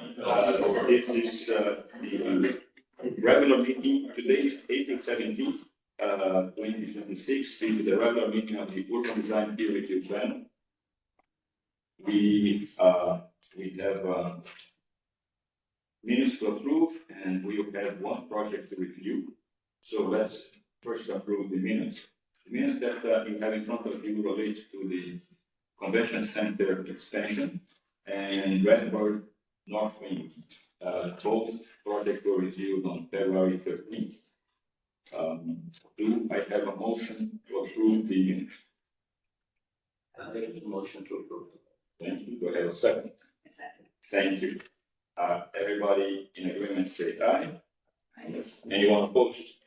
This is the regular meeting. Today is April 17th, 2026. This is the regular meeting of the Urban Design Peer Review Panel. We have minutes to approve, and we have one project to review. So let's first approve the minutes. The minutes that you have in front of you relate to the Convention Center expansion and Redbird North Wing. Both projects were reviewed on February 13th. Do I have a motion to approve the minutes? I make a motion to approve. Thank you. Do I have a second? A second. Thank you. Everybody in agreement say aye. Aye. Yes. Anyone opposed?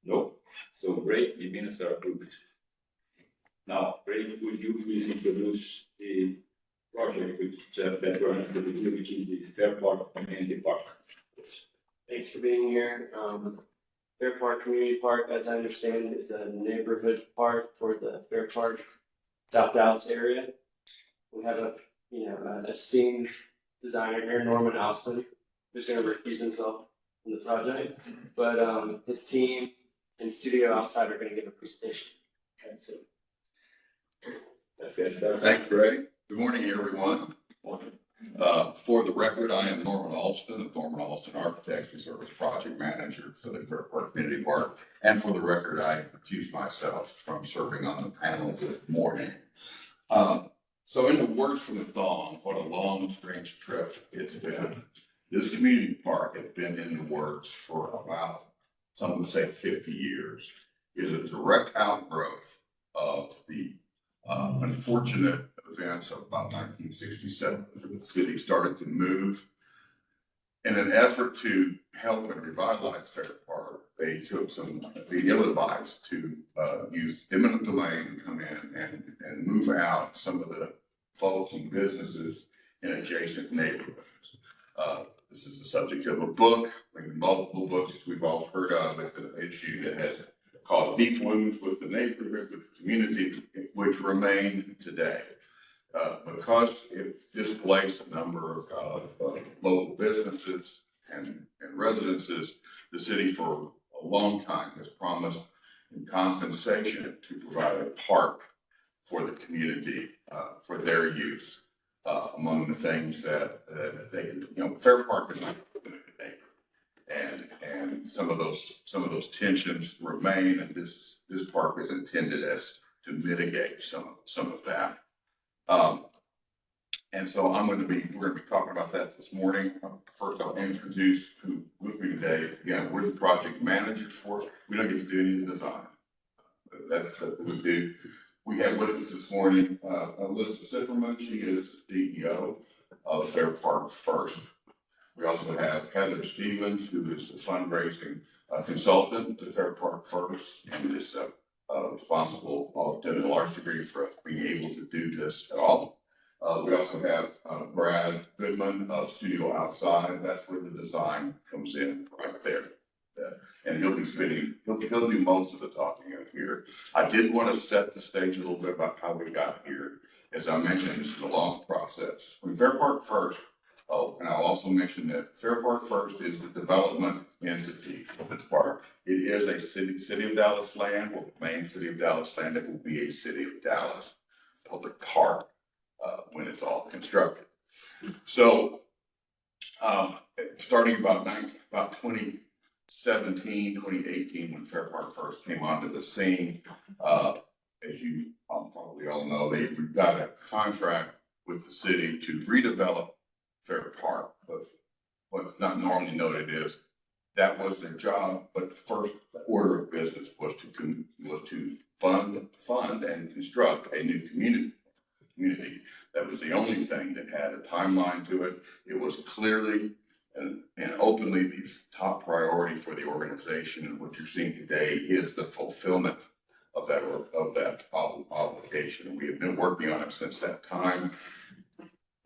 No. So great, the minutes are approved. Now, Ray, would you please introduce the project that we're going to review, which is the Fair Park Community Park? Thanks for being here. Fair Park Community Park, as I understand, is a neighborhood park for the Fair Park, South Dallas area. We have a esteemed designer here, Norman Alston, who's going to recuse himself from the project. But his team and Studio Outside are going to give a presentation. Okay, so that's good. Thanks, Greg. Good morning, everyone. For the record, I am Norman Alston of Norman Alston Architects. We serve as project manager for the Fair Park Community Park. And for the record, I accuse myself from serving on the panel this morning. So in the words from the song, what a long, strange trip it's been. This community park has been in the works for about, some would say 50 years. It is a direct outgrowth of the unfortunate events of about 1967. The city started to move. In an effort to help and revitalize Fair Park, they took the ill-advised to use eminent domain to come in and move out some of the folks and businesses in adjacent neighborhoods. This is the subject of a book, maybe multiple books we've all heard of. It's an issue that has caused deep wounds with the neighborhood, with the community, which remain today. Because it displaced a number of local businesses and residences, the city for a long time has promised in compensation to provide a park for the community for their use. Among the things that they can, Fair Park is not open today, and some of those tensions remain, and this park is intended as to mitigate some of that. And so we're going to be talking about that this morning. First, I'll introduce who with me today. Again, we're the project managers for it. We don't get to do any of the design. That's what we do. We have with us this morning Alyssa Zifferman. She is the CEO of Fair Park First. We also have Heather Stevens, who is the fundraising consultant to Fair Park First, and is responsible to a large degree for us being able to do this at all. We also have Brad Goodman of Studio Outside. That's where the design comes in right there. And he'll do most of the talking in here. I did want to set the stage a little bit about how we got here. As I mentioned, this is a long process. When Fair Park First, and I'll also mention that Fair Park First is the development entity of this park. It is a city of Dallas land, or the main city of Dallas land. It will be a city of Dallas public park when it's all constructed. So, starting about 2017, 2018, when Fair Park First came onto the scene, as you probably all know, they got a contract with the city to redevelop Fair Park. But what's not normally noted is that was their job, but the first order of business was to fund and construct a new community. That was the only thing that had a timeline to it. It was clearly and openly the top priority for the organization, and what you're seeing today is the fulfillment of that obligation. We have been working on it since that time.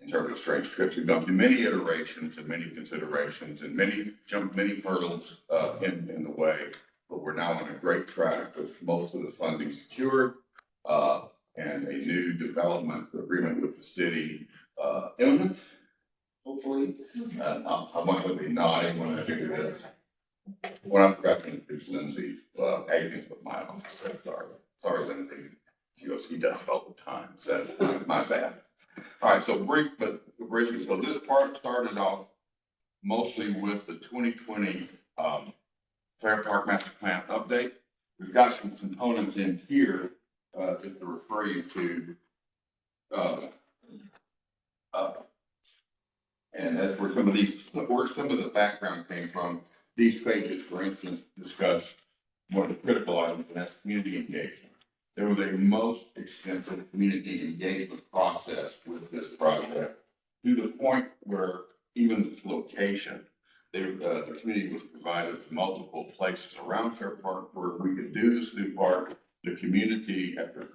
In terms of strange trips, we've gone through many iterations and many considerations and jumped many hurdles in the way, but we're now on a great track with most of the funding secured and a new development agreement with the city imminent. hopefully. I'm not gonna be nodding when I do this. What I'm forgot to introduce Lindsay, Higgins with my office, so sorry, Lindsay. She goes, he does it all the time, so that's my bad. All right, so briefly, so this part started off mostly with the 2020, Fair Park Master Plan update. We've got some components in here, just to refer you to, and that's where some of the background came from. These pages, for instance, discuss one of the critical items, and that's community engagement. There was a most extensive community engagement process with this project, to the point where even its location, the community was provided with multiple places around Fair Park where we could do this new park. The community, after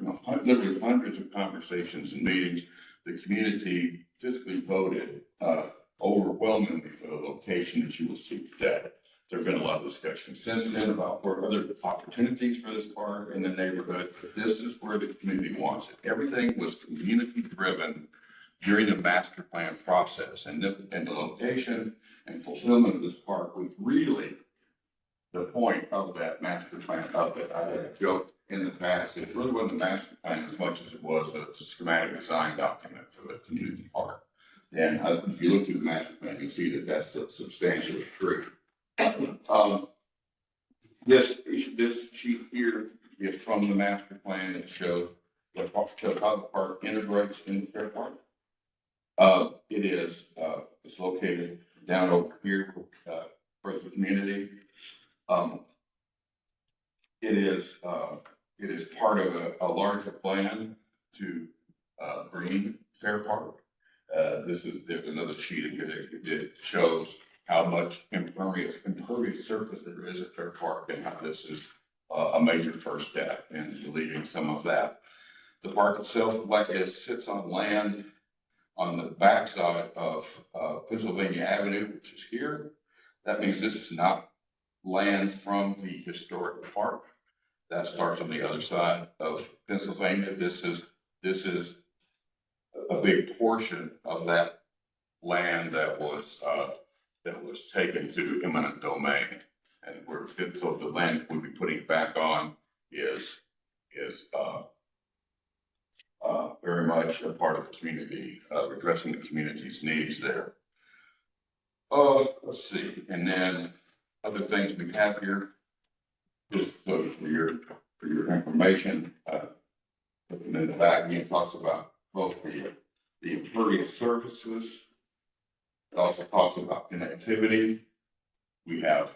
literally hundreds of conversations and meetings, the community physically voted overwhelmingly for the location that you will see today. There's been a lot of discussion since then about where other opportunities for this park in the neighborhood. This is where the community wants it. Everything was community driven during the master plan process, and the location and fulfillment of this park was really the point of that master plan of it. I have joked in the past, it really wasn't a master plan as much as it was a schematic design document for the community park. And if you look through the master plan, you'll see that that's substantially true. This sheet here is from the master plan. It shows how the park integrates into Fair Park. It's located down over here for the community. It is part of a larger plan to green Fair Park. There's another sheet in here that shows how much impervious surface there is at Fair Park, and how this is a major first step in relieving some of that. The park itself, sits on land on the backside of Pennsylvania Avenue, which is here. That means this is not land from the historic park. That starts on the other side of Pennsylvania. This is a big portion of that land that was taken to eminent domain, and so the land we'll be putting back on is very much a part of the community, addressing the community's needs there. Let's see, and then other things we have here, just for your information. Looking in the back, it talks about both the impervious surfaces. It also talks about connectivity. We have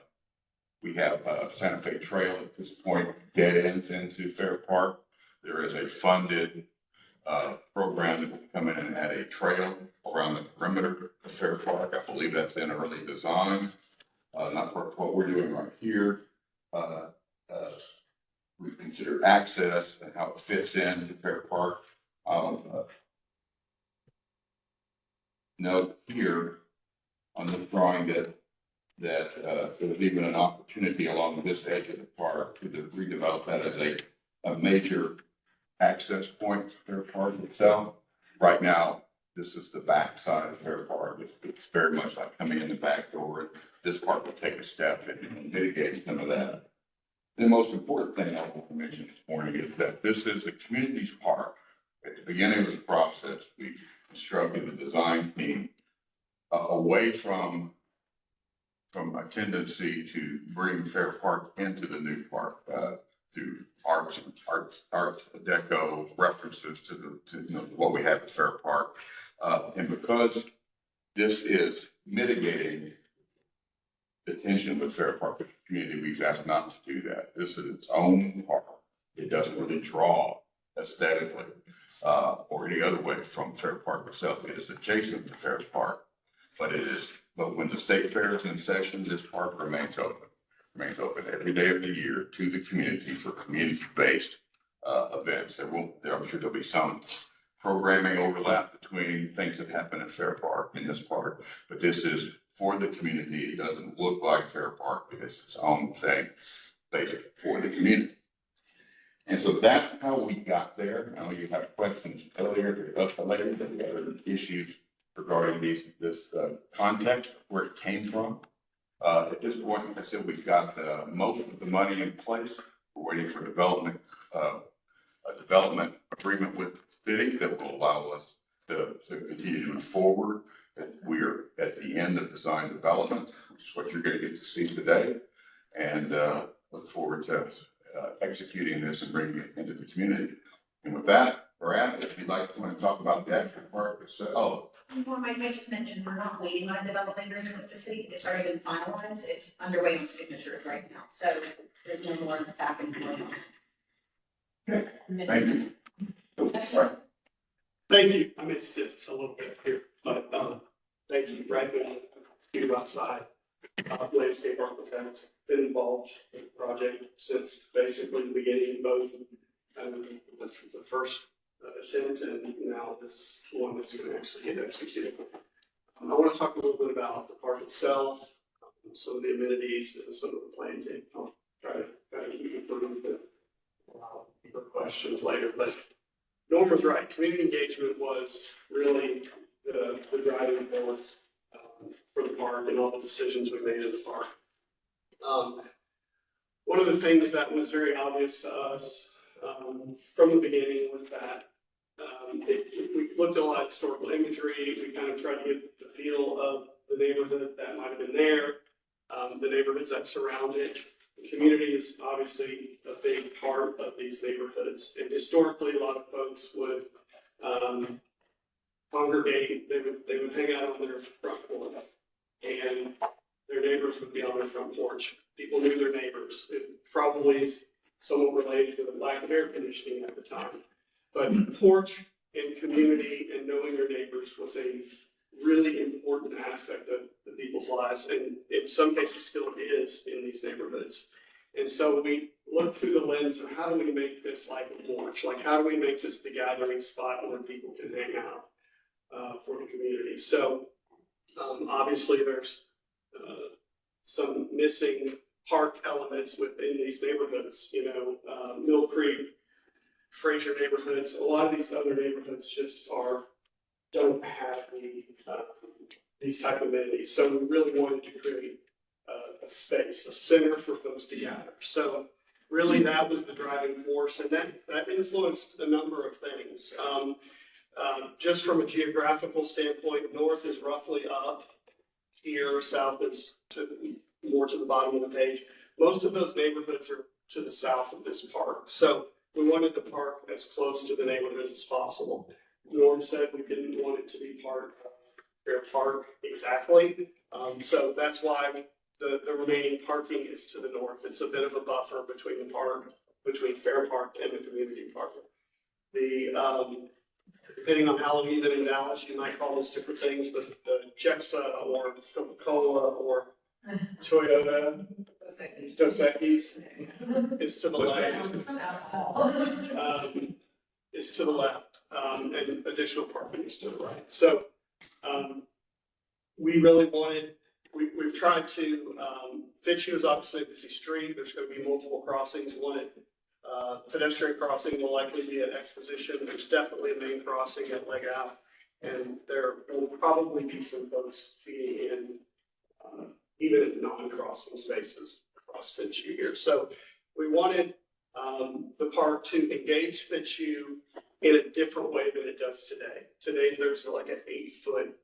Santa Fe Trail at this point, dead ends into Fair Park. There is a funded program that will come in and add a trail around the perimeter of Fair Park. I believe that's in early design. Not what we're doing right here. We consider access and how it fits into Fair Park. Note here on this drawing that there was even an opportunity along this edge of the park to redevelop that as a major access point to Fair Park itself. Right now, this is the back side of Fair Park. It's very much like coming in the back door. This park will take a step in mitigating some of that. The most important thing I want to mention this morning is that this is the community's park. At the beginning of the process, we instructed the design team away from a tendency to bring Fair Park into the new park through art deco references to what we have at Fair Park, and because this is mitigating the tension with Fair Park with the community, we've asked not to do that. This is its own park. It doesn't really draw aesthetically or any other way from Fair Park itself. It is adjacent to Fair Park, but when the state fair is in session, this park remains open. Remains open every day of the year to the community for community-based events. I'm sure there'll be some programming overlap between things that happen at Fair Park and this park, but this is for the community. It doesn't look like Fair Park because it's its own thing, basically for the community. And so that's how we got there. Now you have questions earlier, later, that we have issues regarding this context, where it came from. At this point, like I said, we've got most of the money in place. We're waiting for development, a development agreement with the city that will allow us to continue to move forward. And we are at the end of design development, which is what you're going to get to see today. And look forward to executing this and bringing it into the community. And with that, Brad, if you'd like to want to talk about the actual part itself. Well, I just mentioned, we're not waiting on a development agreement with the city, it's already been finalized, it's underway with signatures right now, so there's no more back and forth on it. Thank you. Thank you. I missed it a little bit here, but, thank you, Brad, you outside, landscape architects, been involved in the project since basically the beginning, both, the first attempt and now this one that's going to actually get executed. I want to talk a little bit about the park itself, some of the amenities and some of the plans. I'll try to keep it for a little bit for questions later, but Norm was right. Community engagement was really the driving force for the park and all the decisions we made in the park. One of the things that was very obvious to us from the beginning was that we looked at a lot of historical imagery. We kind of tried to get the feel of the neighborhood that might have been there, the neighborhoods that surround it. The community is obviously a big part of these neighborhoods, and historically, a lot of folks would congregate. They would hang out on their front porch, and their neighbors would be on their front porch. People knew their neighbors. It probably is somewhat related to the lack of air conditioning at the time. But porch and community and knowing your neighbors was a really important aspect of the people's lives, and in some cases still is in these neighborhoods. And so we look through the lens of how do we make this like a porch? Like how do we make this the gathering spot where people can hang out for the community? So obviously there's some missing park elements within these neighborhoods, Mill Creek, Fraser neighborhoods, a lot of these other neighborhoods just don't have these type of amenities. So we really wanted to create a space, a center for folks to gather. So really that was the driving force, and that influenced a number of things. Just from a geographical standpoint, north is roughly up here, south is more to the bottom of the page. Most of those neighborhoods are to the south of this park. So we wanted the park as close to the neighborhoods as possible. Norm said we didn't want it to be part of Fair Park exactly. So that's why the remaining parking is to the north. It's a bit of a buffer between the park, between Fair Park and the community park. Depending on how long you've been in Dallas, you might call this different things, but the JEXA or Coca-Cola or Toyota Dos Equis is to the left. Is to the left, and additional parking is to the right. So we really wanted, we've tried to, Fitzhugh is obviously a busy street. There's going to be multiple crossings. One at pedestrian crossing will likely be at Exposition. There's definitely a main crossing at Leg Out, and there will probably be some folks feeding in even at non-crossing spaces across Fitzhugh here. So we wanted the park to engage Fitzhugh in a different way than it does today. Today, there's like an 8-foot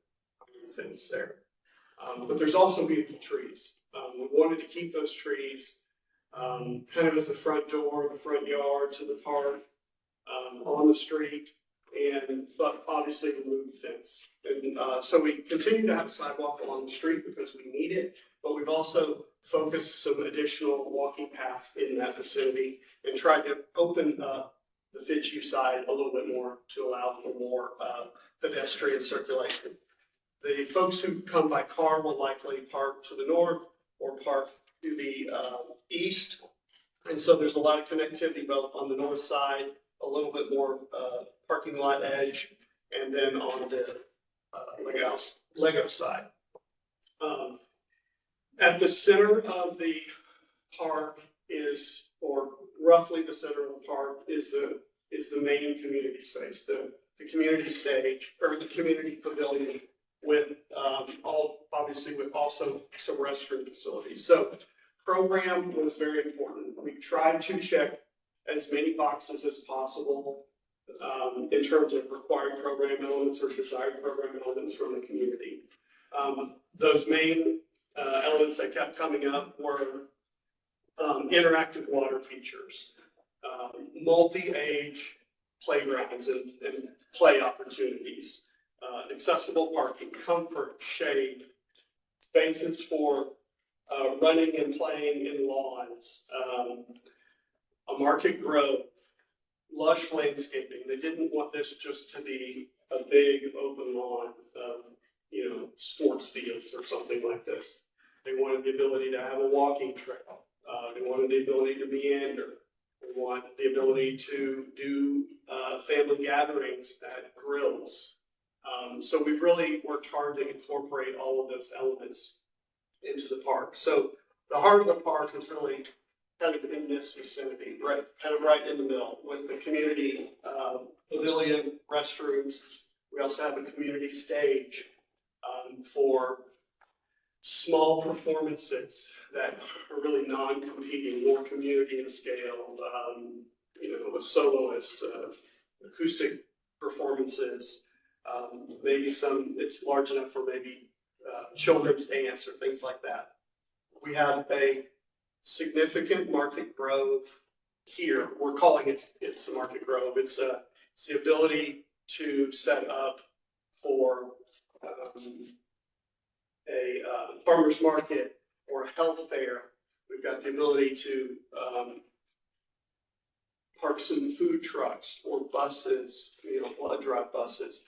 fence there. But there's also beautiful trees. We wanted to keep those trees kind of as the front door, the front yard to the park, on the street, but obviously remove the fence. And so we continue to have a sidewalk along the street because we need it, but we've also focused some additional walking paths in that vicinity and tried to open up the Fitzhugh side a little bit more to allow for more pedestrian circulation. The folks who come by car will likely park to the north or park to the east. And so there's a lot of connectivity both on the north side, a little bit more parking lot edge, and then on the Lego side. At the center of the park is, or roughly the center of the park is the main community space, the community stage, or the community pavilion with, obviously with also some restroom facilities. So program was very important. We tried to check as many boxes as possible, in terms of required program elements or desired program elements from the community. Those main, elements that kept coming up were, interactive water features, multi-age playgrounds and play opportunities, accessible parking, comfort, shade, spaces for running and playing in lawns, a market grove, lush landscaping. They didn't want this just to be a big open lawn, sports fields or something like this. They wanted the ability to have a walking trail. They wanted the ability to meander. They want the ability to do family gatherings at grills. So we've really worked hard to incorporate all of those elements into the park. So the heart of the park is really kind of in this vicinity, right in the middle, with the community pavilion, restrooms. We also have a community stage for small performances that are really non-competing, more community in scale. A soloist, acoustic performances, maybe it's large enough for maybe children's dance or things like that. We have a significant market grove here. We're calling it's a market grove. It's the ability to set up for a farmer's market or a health fair. We've got the ability to park some food trucks or buses, blood drive buses.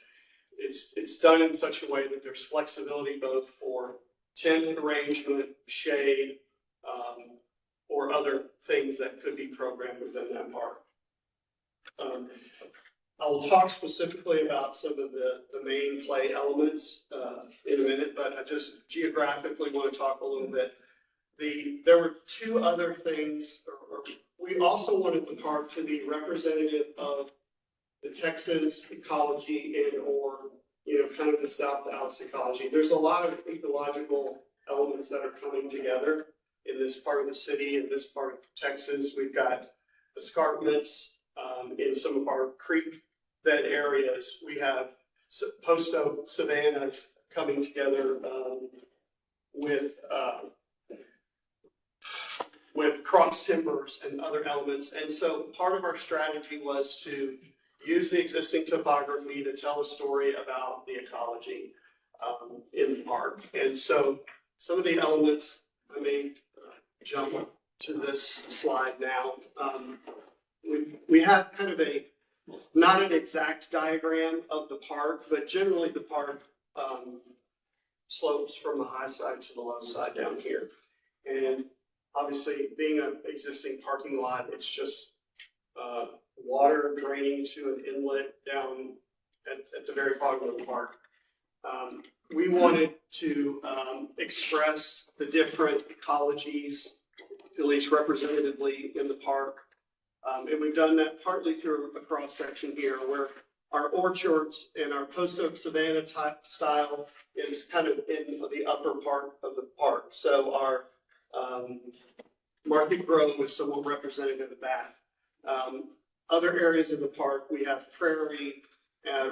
It's done in such a way that there's flexibility both for tent arrangement, shade, or other things that could be programmed within that park. I will talk specifically about some of the main play elements in a minute, but I just geographically want to talk a little bit. There were two other things. We also wanted the park to be representative of the Texas ecology or kind of the South Dallas ecology. There's a lot of ecological elements that are coming together in this part of the city, in this part of Texas. We've got escarpments in some of our creek bed areas. We have post oak savannas coming together with cross timbers and other elements. And so part of our strategy was to use the existing topography to tell a story about the ecology in the park. And so some of the elements, I may jump to this slide now. We have kind of not an exact diagram of the park, but generally the park slopes from the high side to the low side down here. And obviously, being an existing parking lot, it's just water draining to an inlet down at the very bottom of the park. We wanted to express the different ecologies, at least representatively in the park. And we've done that partly through a cross section here where our orchards and our post oak savanna type style is kind of in the upper part of the park. So our market grove is somewhat representative of that. Other areas of the park, we have prairie,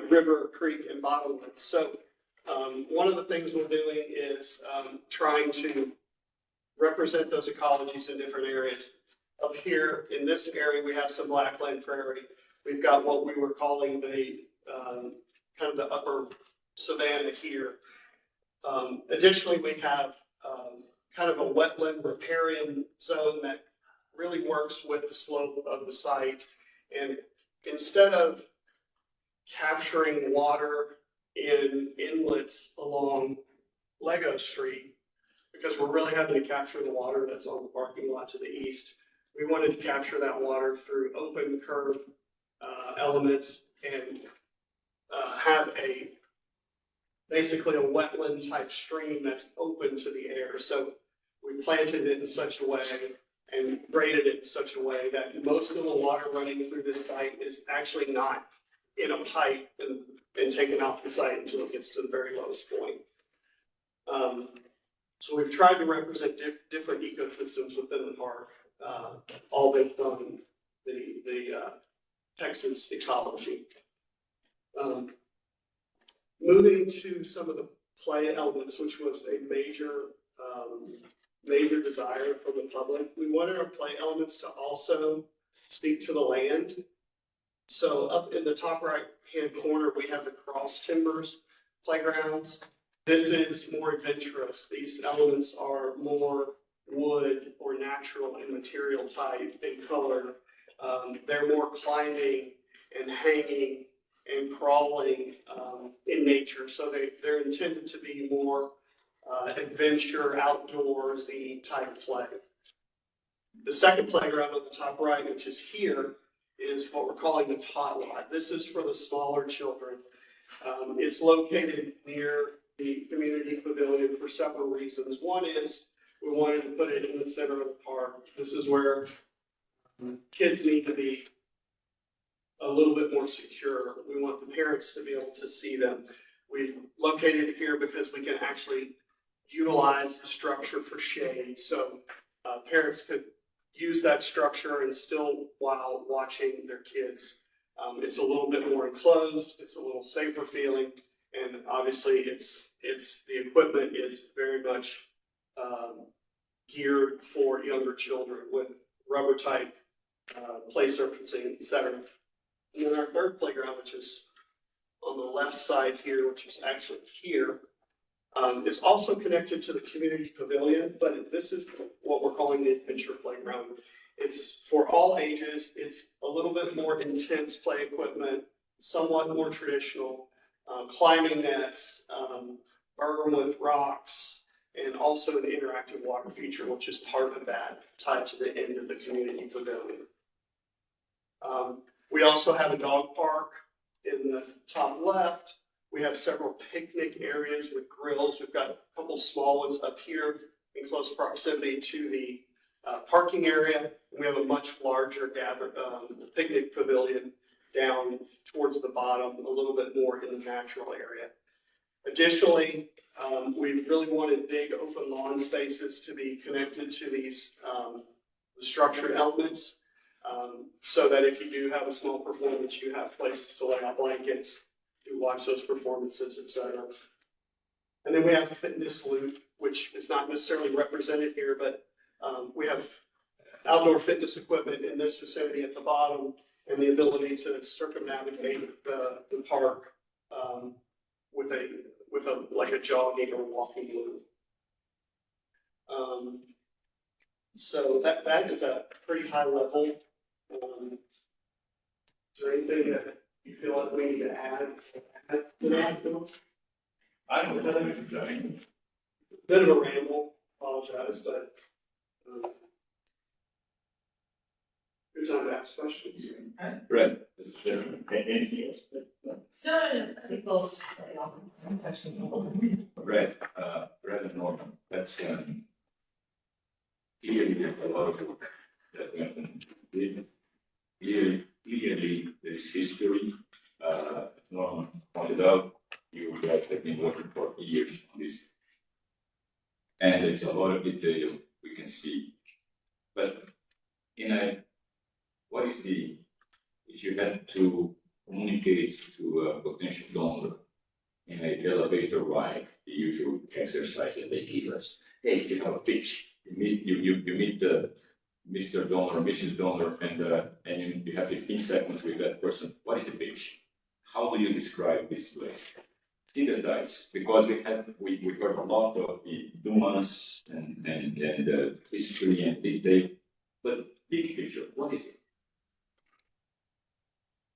river, creek, and bottomlands. So one of the things we're doing is trying to represent those ecologies in different areas. Up here in this area, we have some blackland prairie. We've got what we were calling the kind of the upper savanna here. Additionally, we have kind of a wetland riparian zone that really works with the slope of the site. And instead of capturing water in inlets along Lego Street, because we're really having to capture the water that's on the parking lot to the east, we wanted to capture that water through open curb elements and have basically a wetland type stream that's open to the air. So we planted it in such a way and graded it in such a way that most of the water running through this site is actually not in a pipe and and taken off the site until it gets to the very lowest point. So we've tried to represent different ecosystems within the park, all based on the Texas ecology. Moving to some of the play elements, which was a major desire from the public. We wanted our play elements to also speak to the land. So up in the top right-hand corner, we have the cross timbers playgrounds. This is more adventurous. These elements are more wood or natural in material type and color. They're more climbing and hanging and crawling in nature. So they're intended to be more adventure, outdoorsy type play. The second playground on the top right, which is here, is what we're calling the tot lot. This is for the smaller children. It's located near the community pavilion for several reasons. One is we wanted to put it in the center of the park. This is where kids need to be a little bit more secure. We want the parents to be able to see them. We located it here because we can actually utilize the structure for shade. So parents could use that structure and still while watching their kids. It's a little bit more enclosed. It's a little safer feeling. And obviously the equipment is very much geared for younger children with rubber type play surfacing, etc. And then our third playground, which is on the left side here, which is actually here, is also connected to the community pavilion, but this is what we're calling the adventure playground. It's for all ages. It's a little bit more intense play equipment, somewhat more traditional, climbing nets, berm with rocks, and also an interactive water feature, which is part of that, tied to the end of the community pavilion. We also have a dog park in the top left. We have several picnic areas with grills. We've got a couple small ones up here in close proximity to the parking area. We have a much larger picnic pavilion down towards the bottom, a little bit more in the natural area. Additionally, we really wanted big open lawn spaces to be connected to these structured elements, so that if you do have a small performance, you have places to lay out blankets to watch those performances, etc. And then we have the fitness loop, which is not necessarily represented here, but we have outdoor fitness equipment in this vicinity at the bottom, and the ability to circumnavigate the park with a like a jogging or walking loop. So that is a pretty high level. Is there anything that you feel like we need to add to that? I don't know what you're saying. Bit of a ramble, apologize, but good time to ask questions. Right. Anything else? No, I think both. Right, rather Norman, that's, clearly there's a lot of work that happened. Clearly there's history, Norman pointed out, you guys have been working for years on this. And there's a lot of detail we can see. But what is if you had to communicate to a potential donor in an elevator ride, the usual exercise that they give us. Hey, if you have a pitch, you meet the Mr. Donor, Mrs. Donor, and you have 15 seconds with that person. What is a pitch? How do you describe this place? Standardize, because we heard a lot of the nuance and history and detail, but big picture, what is it?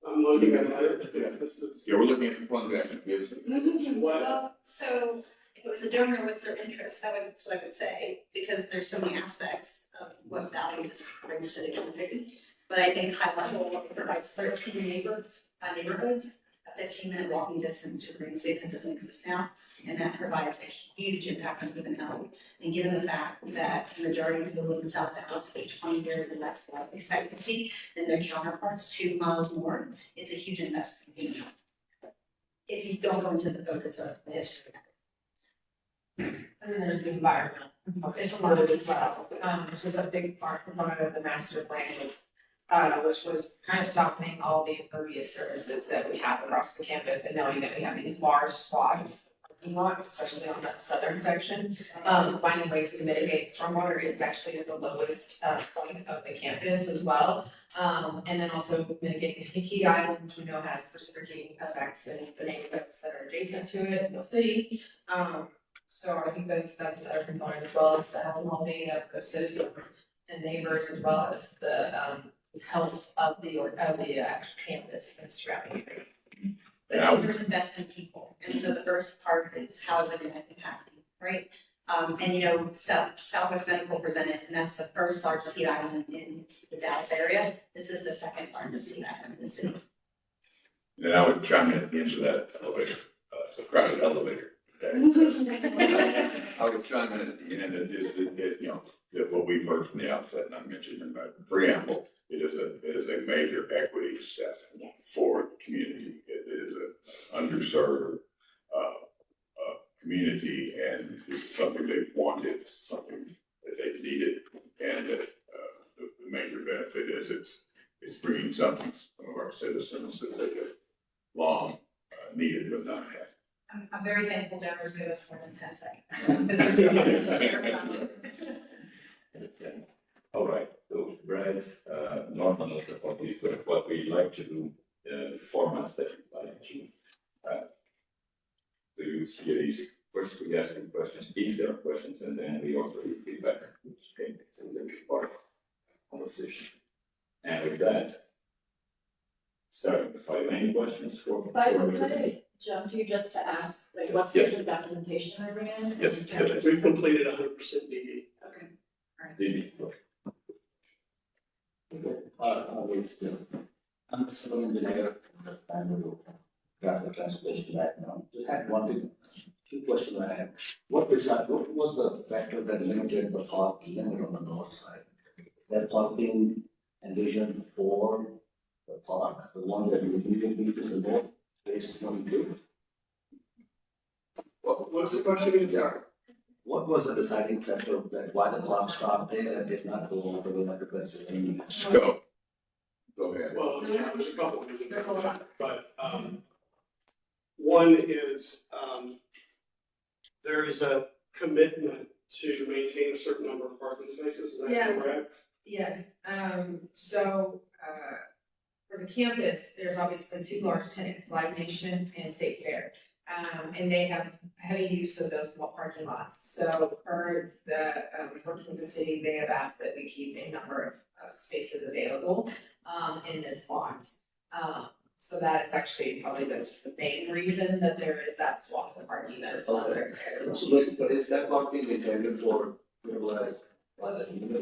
I'm looking at it. This is Yeah, we're looking at one that actually gives. Well, so if it was a donor with their interest, that's what I would say, because there's so many aspects of what value this brings to the community. But I think high level, it provides 13 neighborhoods, a 15-minute walking distance to green space that doesn't exist now. And that provides a huge impact on human health. And given the fact that the majority of people live in South Dallas, age 20 years and less life expectancy than their counterparts, 2 miles more, it's a huge investment in human health. if you don't go into the focus of the history. And then there's the environmental component as well, which is a big component of the master plan. Which was kind of softening all the impervious surfaces that we have across the campus and knowing that we have these large swaths. Especially on that southern section, finding ways to mitigate stormwater, it's actually at the lowest point of the campus as well. And then also mitigating the heat island, which we know has reciprocating effects in the neighborhoods that are adjacent to it in the city. So I think that's another component as well as the health and well-being of citizens and neighbors as well as the health of the actual campus and surrounding area. But there's invest in people, and so the first part is how is it gonna impact you, right? And you know, Southwest Medical presented, and that's the first largest heat island in the Dallas area. This is the second largest heat island in the city. And I would chime in into that elevator, it's a crowded elevator. Okay? I would chime in at the end, you know, that what we've heard from the outset, and I mentioned in my preamble, it is a major equity step Yes. for the community. It is an underserved, community, and it's something they wanted, something that they needed, and the major benefit is it's bringing something to some of our citizens that they have long needed but not had. I'm very thankful donors give us more than 10 seconds. All right, so Brad, Norman knows about this, but what we like to do, the formats that we like to use here is first we ask them questions, if there are questions, and then we offer you feedback, which can be part of the conversation. And with that, starting with any questions for? Could I jump you just to ask, like, what sort of documentation are we in? Yes, yes. We've completed 100% DD. Okay. David, I'm a civil engineer, and traffic transportation background. Just had two questions I had. What was the factor that limited the park limit on the north side? Is that park being envisioned for the park, the one that you immediately to the north, phase 22? What's the question again? Yeah. What was the deciding factor that why the park stopped there and did not go all the way up to Pennsylvania? Go ahead. Well, yeah, there's a couple of reasons, but, one is, there is a commitment to maintain a certain number of parking spaces, is Yeah. that correct? Yes, for the campus, there's obviously two large tenants, Live Nation and State Fair. And they have heavy use of those small parking lots. So per the, working with the city, they have asked that we keep a number of spaces available, in this lot. So that is actually probably the main reason that there is that swath of parking that is not there. So but is that parking intended for people as well as when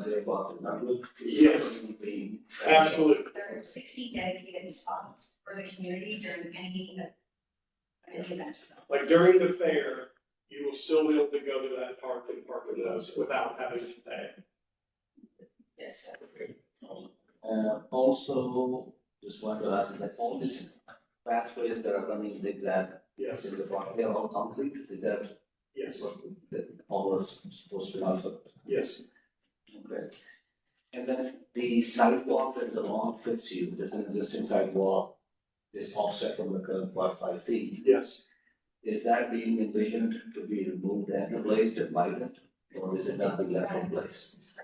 they park in Narberth? Yes. Absolutely. There are 60 dedicated spots for the community during any event. Like during the fair, you will still be able to go to that park and park in those without having to pay. Yes, Also, just wanted to ask, is that all these pathways that are running zigzag Yes, in the park, they're all concrete, is that yes, what all was supposed to also? yes. Okay. And then the sidewalk that's along Fitzhugh, there's an existing sidewalk, is offset from the curb by 5 feet. Yes. Is that being envisioned to be removed and replaced and widened, or is it not being left in place?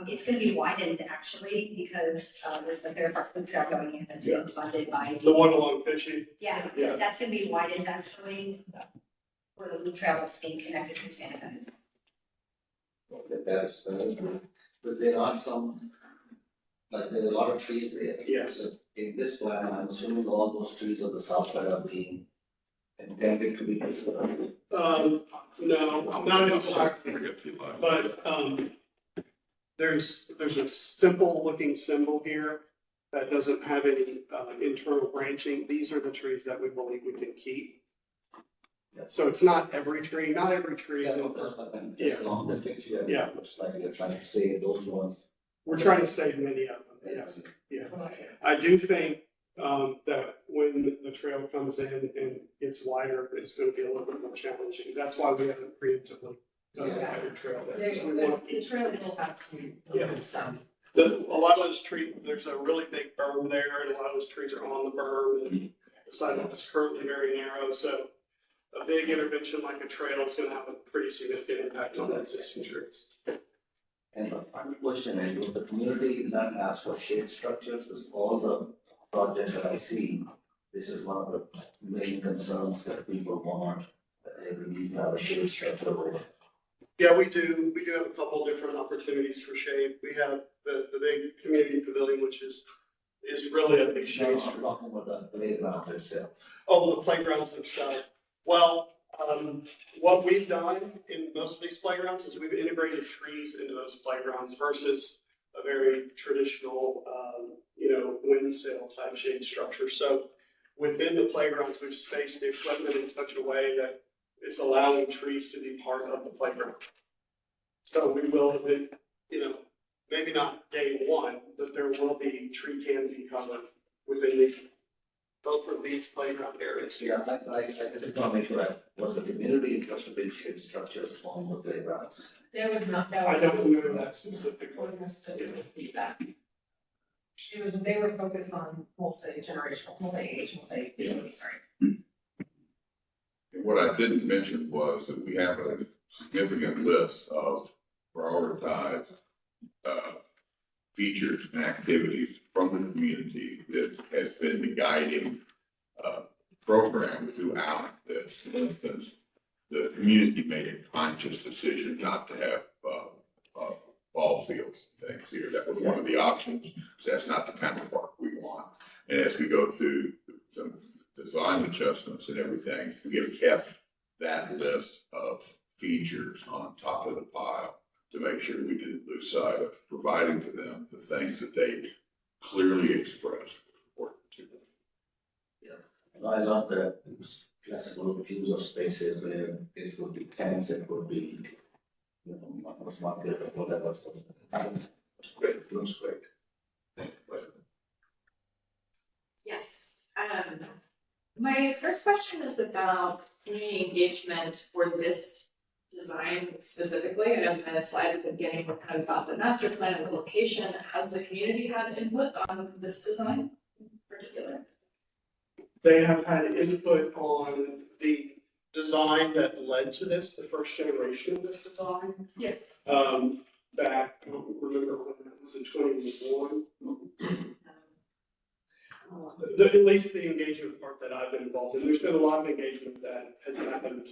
It's gonna be widened actually, because, there's the Fair Park Food Trail going in that's being funded by. The one along Fishy? Yeah, Yeah. that's gonna be widened actually, where the loop trail is being connected to Santa Fe. Okay, that is good. But there are some, like, there's a lot of trees there. Yes. So in this plan, I'm assuming all those trees on the south side are being intended to be conserved. No, not exactly, but, there's a simple looking symbol here that doesn't have any, internal branching. These are the trees that we believe we can keep. So it's not every tree, not every tree is in. Just along the fixture, Yeah. it looks like you're trying to say those ones. We're trying to save many of them, yes, yeah. I do think, that when the trail comes in and gets wider, it's gonna be a little bit more challenging. That's why we haven't preemptively done a wider trail there. So we want to The keep trail trees. will have some, Yeah. some. A lot of those trees, there's a really big berm there, and a lot of those trees are on the berm, and the sidewalk is currently very narrow, so a big intervention like a trail is gonna have a pretty significant impact on the existing trees. And the final question is, will the community not ask for shade structures? Because all the projects that I see, this is one of the main concerns that people want, that they need to have a shade structure over. Yeah, we do have a couple different opportunities for shade. We have the big community pavilion, which is really a big No, shade I'm strip. talking about the playground itself. Oh, the playgrounds themselves. Well, what we've done in most of these playgrounds is we've integrated trees into those playgrounds versus a very traditional, wind sail type shade structure. So within the playgrounds, we've spaced the equipment in such a way that it's allowing trees to be part of the playground. So we will, maybe not day one, but there will be tree canopy cover within both of these playground areas. Yeah, I just want to make sure that was the community interested in shade structures on the playgrounds. There was not, that I was. don't remember that specifically. Wasn't specific feedback. They were focused on multi-generational, multi-age, sorry. What I didn't mention was that we have a significant list of prioritized, features and activities from the community that has been the guiding, program throughout this. For instance, the community made a conscious decision not to have, ball fields and things here. That was one of the options. So that's not the kind of park we want. And as we go through some design adjustments and everything, we have kept that list of features on top of the pile to make sure we didn't lose sight of providing to them the things that they clearly expressed were important to them. I love that it's flexible use of spaces where it could be tents, it could be, smart grid or whatever, so. It's great, it looks great. Thank you. Yes, my first question is about community engagement for this design specifically. I know in the slides at the beginning, we're kind of about the master plan and the location. Has the community had input on this design in particular? They have had input on the design that led to this, the first generation of this design. Yes. Back, I don't remember when that was, in 2021. At least the engagement part that I've been involved in, there's been a lot of engagement that has happened,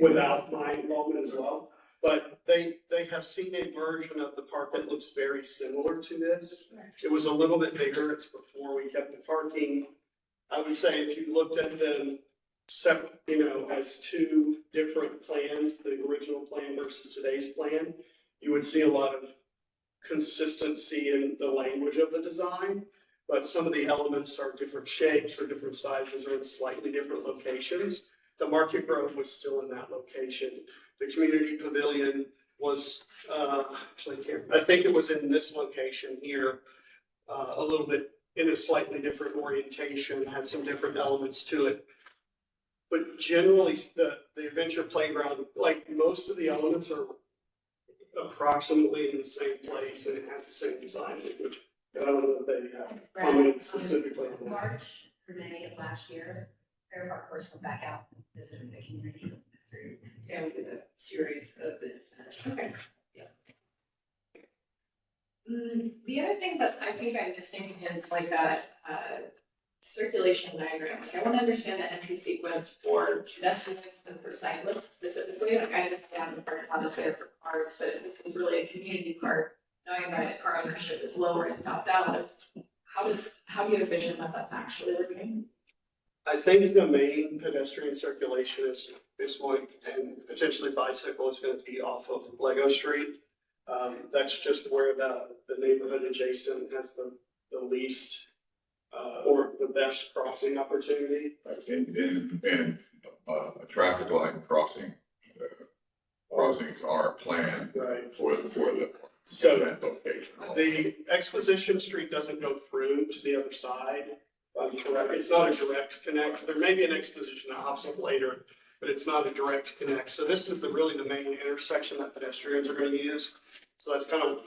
without my involvement as well. But they have seen a version of the park that looks very similar to this. It was a little bit bigger, it's before we kept the parking. I would say if you looked at them separate, as two different plans, the original plan versus today's plan, you would see a lot of consistency in the language of the design. But some of the elements are different shapes or different sizes or in slightly different locations. The Market Grove was still in that location. The community pavilion was, I think it was in this location here, a little bit in a slightly different orientation, had some different elements to it. But generally, the adventure playground, like most of the elements are approximately in the same place and it has the same design language. But I don't know that they have commented specifically on that. March or May of last year, Fair Park first went back out and visited the community. Yeah, we did a series of this. Okay. The other thing that I think I'm missing is like a circulation diagram. Like I want to understand the entry sequence for pedestrians and for cyclists specifically. Like I understand the parking lot is there for cars, but this is really a community park. Knowing that car ownership is lower in South Dallas, how do you envision that that's actually working? I think the main pedestrian circulation is going, and potentially bicycle is going to be off of Lego Street. That's just where the neighborhood adjacent has the least, or the best crossing opportunity. And a traffic light crossings are planned Right. for the So that location. the Exposition Street doesn't go through to the other side. Correct. It's not a direct connect. There may be an Exposition that hops up later, but it's not a direct connect. So this is really the main intersection that pedestrians are going to use. So that's kind of,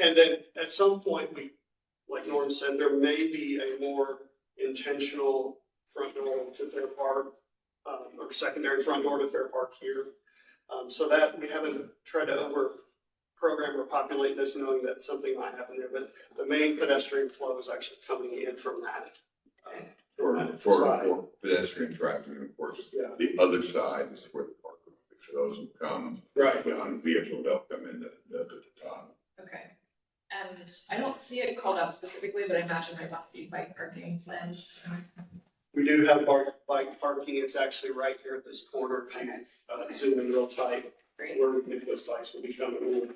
and then at some point like Norm said, there may be a more intentional front door to Fair Park, or secondary front door to Fair Park here. So that we haven't tried to program or populate this knowing that something might happen there, but the main pedestrian flow is actually coming in from that. For pedestrian traffic, and of course, Yeah. the other side is where the park will be for those who come. Right. On vehicle, they'll come in the top. Okay. And I don't see it called out specifically, but I imagine there must be bike parking plans. We do have bike parking. It's actually right here at this corner. If you zoom in real tight, Great. where we think those bikes will be coming in.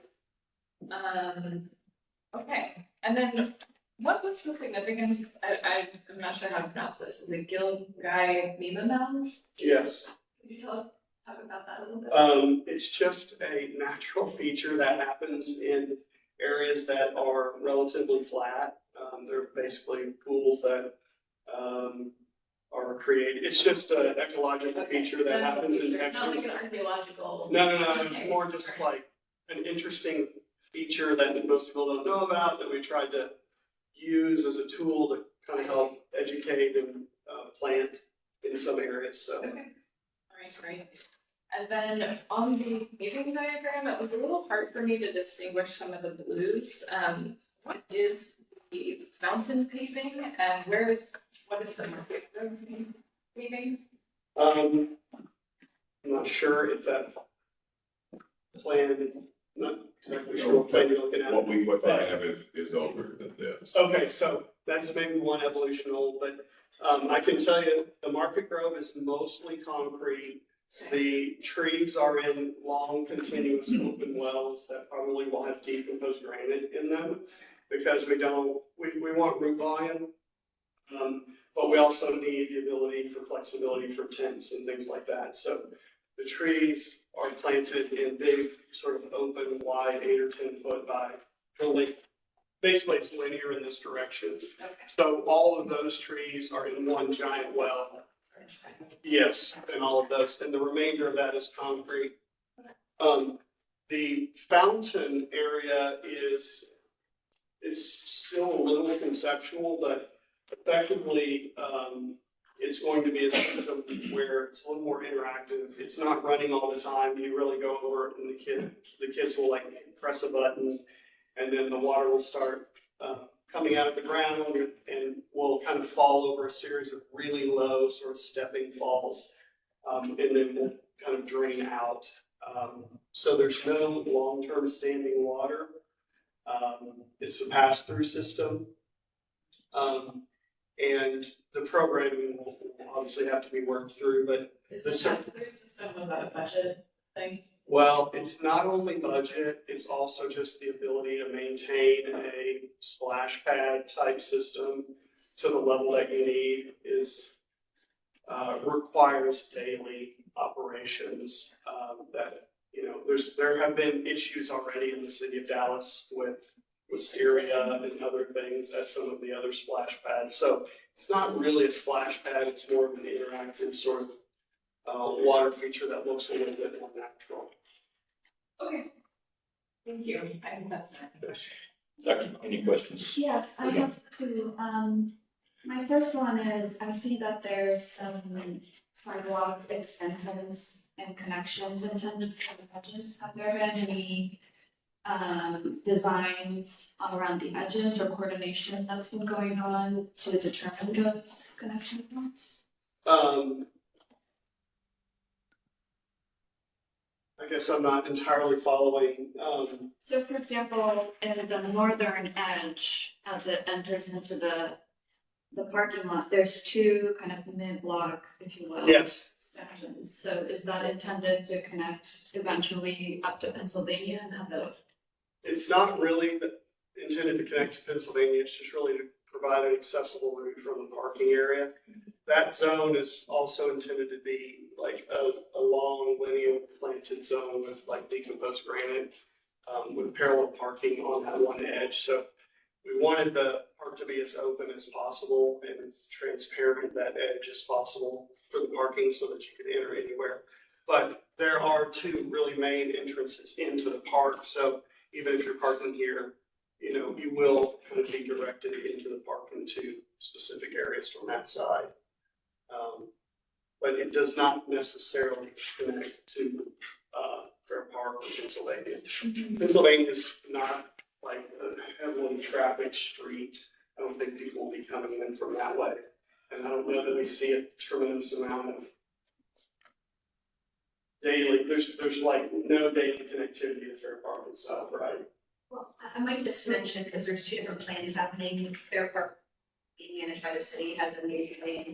Okay, and then what's the significance? I'm not sure how to pronounce this. Is it Gilgai Mima Mounds? Yes. Could you talk about that a little bit? It's just a natural feature that happens in areas that are relatively flat. They're basically pools that are created. It's just an ecological feature that happens in Texas. Not like an archaeological. No. It's more just like an interesting feature that most people don't know about that we tried to use as a tool to kind of help educate and plant in some areas. So. Okay. All right, great. And then on the paving diagram, it was a little hard for me to distinguish some of the blues. What is the fountain paving and what is the market road paving? I'm not sure if that plan, not exactly sure what plan you're looking at. What they have is older than this. Okay, so that's maybe one evolution old, but I can tell you the Market Grove is mostly concrete. The trees are in long, continuous open wells that probably will have decomposed granite in them because we want root volume. But we also need the ability for flexibility for tents and things like that. So the trees are planted in big, sort of open, wide, 8 or 10 foot by only, basically it's linear in this direction. Okay. So all of those trees are in one giant well. Yes, and all of those, and the remainder of that is concrete. The fountain area it's still a little conceptual, but effectively, it's going to be a system where it's a little more interactive. It's not running all the time. You really go over it and the kids will like press a button and then the water will start coming out of the ground and will kind of fall over a series of really low sort of stepping falls. And then will kind of drain out. So there's no long-term standing water. It's a pass-through system. And the programming will obviously have to be worked through, but Is the pass-through system, was that a budget thing? well, it's not only budget, it's also just the ability to maintain a splash pad type system to the level that you need requires daily operations, that, there have been issues already in the city of Dallas with listeria and other things at some of the other splash pads. So it's not really a splash pad, it's more of an interactive sort of water feature that looks a little bit more natural. Okay. Thank you. I think that's my question. Second, any questions? Yes, I have two. My first one is, I see that there's some sidewalk extensions and connections intended for the edges. Have there been any designs around the edges or coordination that's been going on to determine those connection points? I guess I'm not entirely following. So for example, in the northern edge, as it enters into the parking lot, there's two kind of mid-block, if you will. Yes, Sections. So is that intended to connect eventually up to Pennsylvania and have a? it's not really intended to connect to Pennsylvania, it's just really to provide an accessible route from the parking area. That zone is also intended to be like a long linear planted zone with like decomposed granite. with parallel parking on that one edge. So we wanted the park to be as open as possible and transparent that edge as possible for the parking so that you could enter anywhere. But there are two really main entrances into the park. So even if you're parking here, you know, you will kind of be directed into the park into specific areas from that side. But it does not necessarily connect to, Fair Park or Pennsylvania. Pennsylvania is not like a heavily trafficked street. I don't think people will be coming in from that way. And I don't know that we see a tremendous amount of daily, there's like no daily connectivity to Fair Park itself, right? Well, I might just mention, because there's two different plans happening, Fair Park being managed by the city has a major plan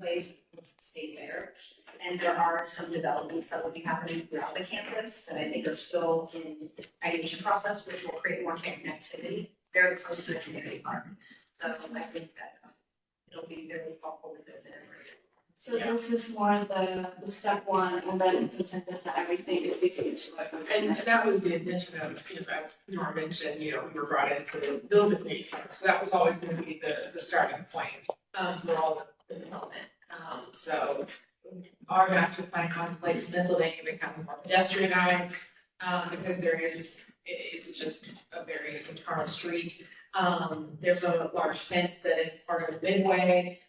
place stay there. And there are some developments that will be happening throughout the campus that I think are still in the ideation process, which will create more connectivity very close to the community park. So I think that it'll be very helpful with those areas. So this is more the step one, and then it's intended to everything that we do. And that was the intention of, as Nora mentioned, we were brought in to build a community park, so that was always gonna be the starting point, for all the development. So our master plan contemplates Pennsylvania becoming more pedestrianized, because it's just a very internal street. There's a large fence that is part of the midway.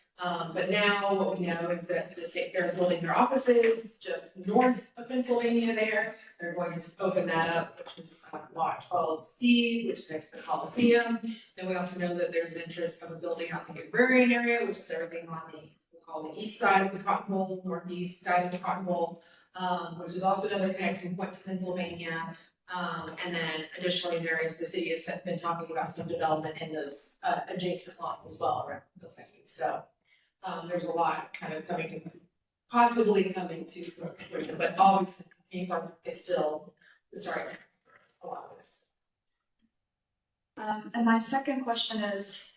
But now what we know is that the state fair is building their offices just north of Pennsylvania there. They're going to open that up, which is Lot 12C, which is the Coliseum. Then we also know that there's interest of building out the agrarian area, which is everything on we'll call the east side of the Cotton Bowl, northeast side of the Cotton Bowl, which is also another connecting point to Pennsylvania. And then additionally, the city has been talking about some development in those adjacent lots as well around those things. So there's a lot kind of possibly coming to fruition, but always the community park is still the starting a lot of this. And my second question is,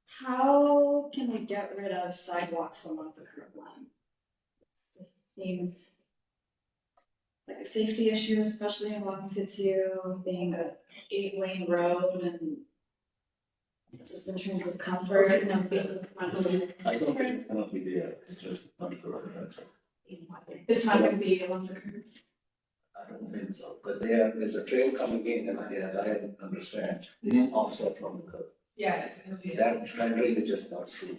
how can we get rid of sidewalks along the curb line? It just seems like a safety issue, especially along Fitzhugh, being a 8-lane road, and just in terms of comfort and being. I don't think it's gonna be there, it's just not for It's not gonna be along the curb. I don't think so, because there's a trail coming in, and I understand, it's offset from the curb. Yeah, it's gonna be. That rendering is just not true.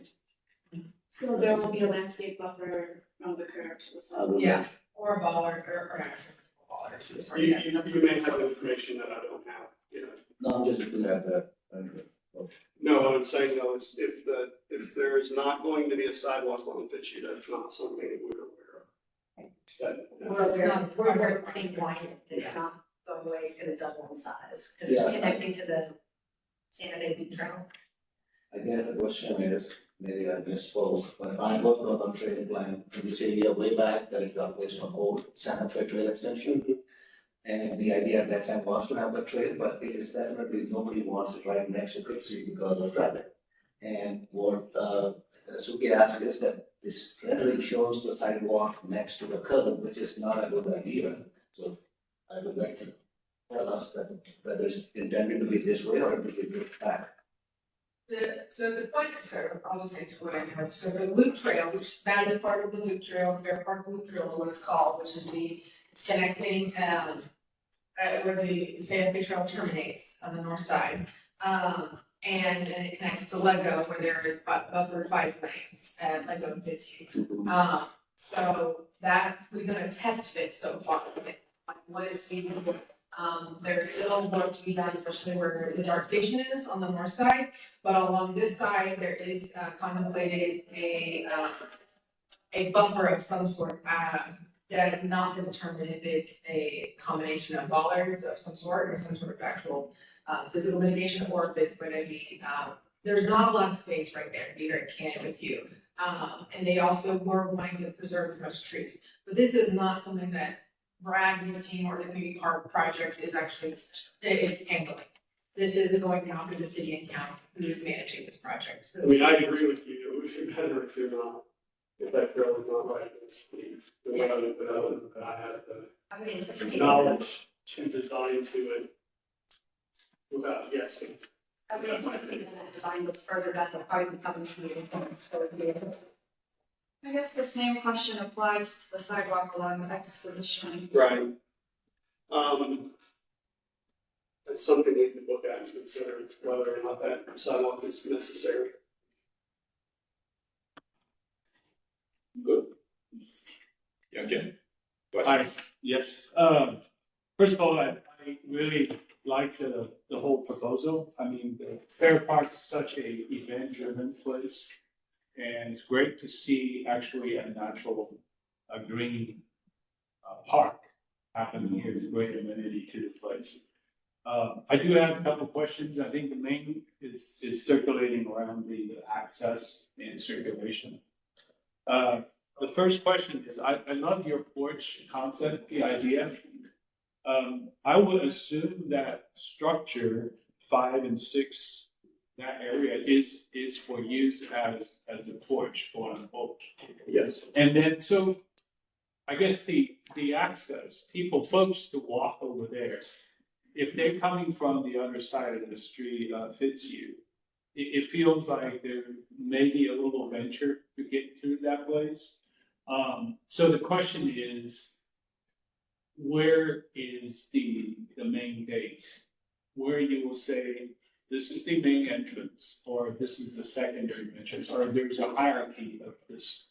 So there will be a landscape buffer from the curb to the sidewalk. Yeah, or a baller, or actually, a baller. You may have information that I don't have, No, I'm just looking at that rendering. No, what I'm saying though is if there is not going to be a sidewalk on Fitzhugh, that's not something we're aware of. We're pretty blind, it's not going away, it's gonna double in size, because it's Yeah. connecting to the Santa Fe Beach Trail. I guess the question is, maybe I misspoke, when I worked on the training plan in this area way back, that it got placed on hold, Santa Fe Trail Extension. And the idea at that time was to have the trail, but it is definitely, nobody wants it right next to Cripsey because of traffic. And what Suki asked is that this rendering shows the sidewalk next to the curb, which is not a good idea. So I would like to tell us that whether it's intended to be this way or it will be moved back. So the point, I'll just answer what I have. So the loop trail, which that is part of the loop trail, Fair Park Loop Trail is what it's called, which is it's connecting, where the Santa Fe Trail terminates on the north side. And it connects to Lego where there is buffer bike lanes at Lego and Fitzhugh. So that we're gonna test fit so far, like what is feasible. There's still work to be done, especially where the dark station is on the north side, but along this side, there is contemplated a buffer of some sort, that has not been determined if it's a combination of bollards of some sort or some sort of actual physical mitigation, or if it's going to be, there's not a lot of space right there, to be very candid with you. And they also were wanting to preserve as much trees, but this is not something that Brad and his team or the community park project is handling. This is going down to the city and county who is managing this project. I mean, I agree with you, it would be better if you're not, if that trail is not right, it's the way I had I would the anticipate. knowledge to design to it without guessing. I mean, it's that design was further down the pipe coming to you. So it'd be a- I guess the same question applies to the sidewalk along Exposition. Right. It's something we can look at and consider whether or not that sidewalk is necessary. Good. Yeah, Jim. Hi, yes, first of all, I really like the whole proposal. I mean, the Fair Park is such a event-driven place. And it's great to see actually a natural, green, park happening here. It's a great amenity to the place. I do have a couple questions. I think the main is circulating around the access and circulation. The first question is, I love your porch concept, the idea. I would assume that structure 5 and 6, that area is for use as a porch, quote unquote. Yes. And then, so I guess the access, folks to walk over there, if they're coming from the other side of the street, Fitzhugh, it feels like there may be a little venture to get through that place. So the question is, where is the main gate? Where you will say, this is the main entrance, or this is the secondary entrance, or there's a hierarchy of this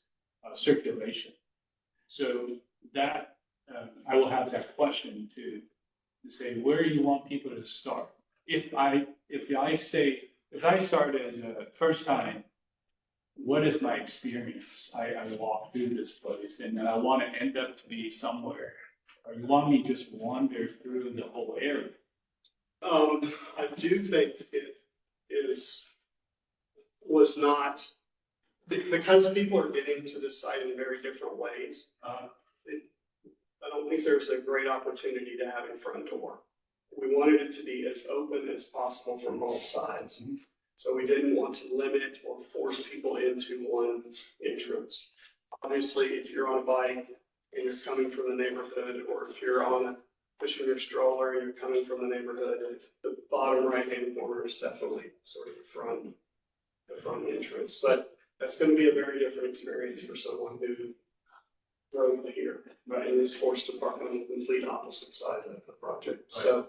circulation. So that, I will have that question to say, where do you want people to start? If I start as a first time, what is my experience? I walk through this place and then I want to end up to be somewhere, or you want me to just wander through the whole area? I do think it was not, because people are getting to this site in very different ways. I don't think there's a great opportunity to have a front door. We wanted it to be as open as possible from both sides. So we didn't want to limit or force people into one entrance. Obviously, if you're on a bike and you're coming from the neighborhood, or if you're pushing your stroller and you're coming from the neighborhood, the bottom right-hand corner is definitely sort of the front entrance. But that's going to be a very different experience for someone who drove here, right, and is forced to park on the complete opposite side of the project. So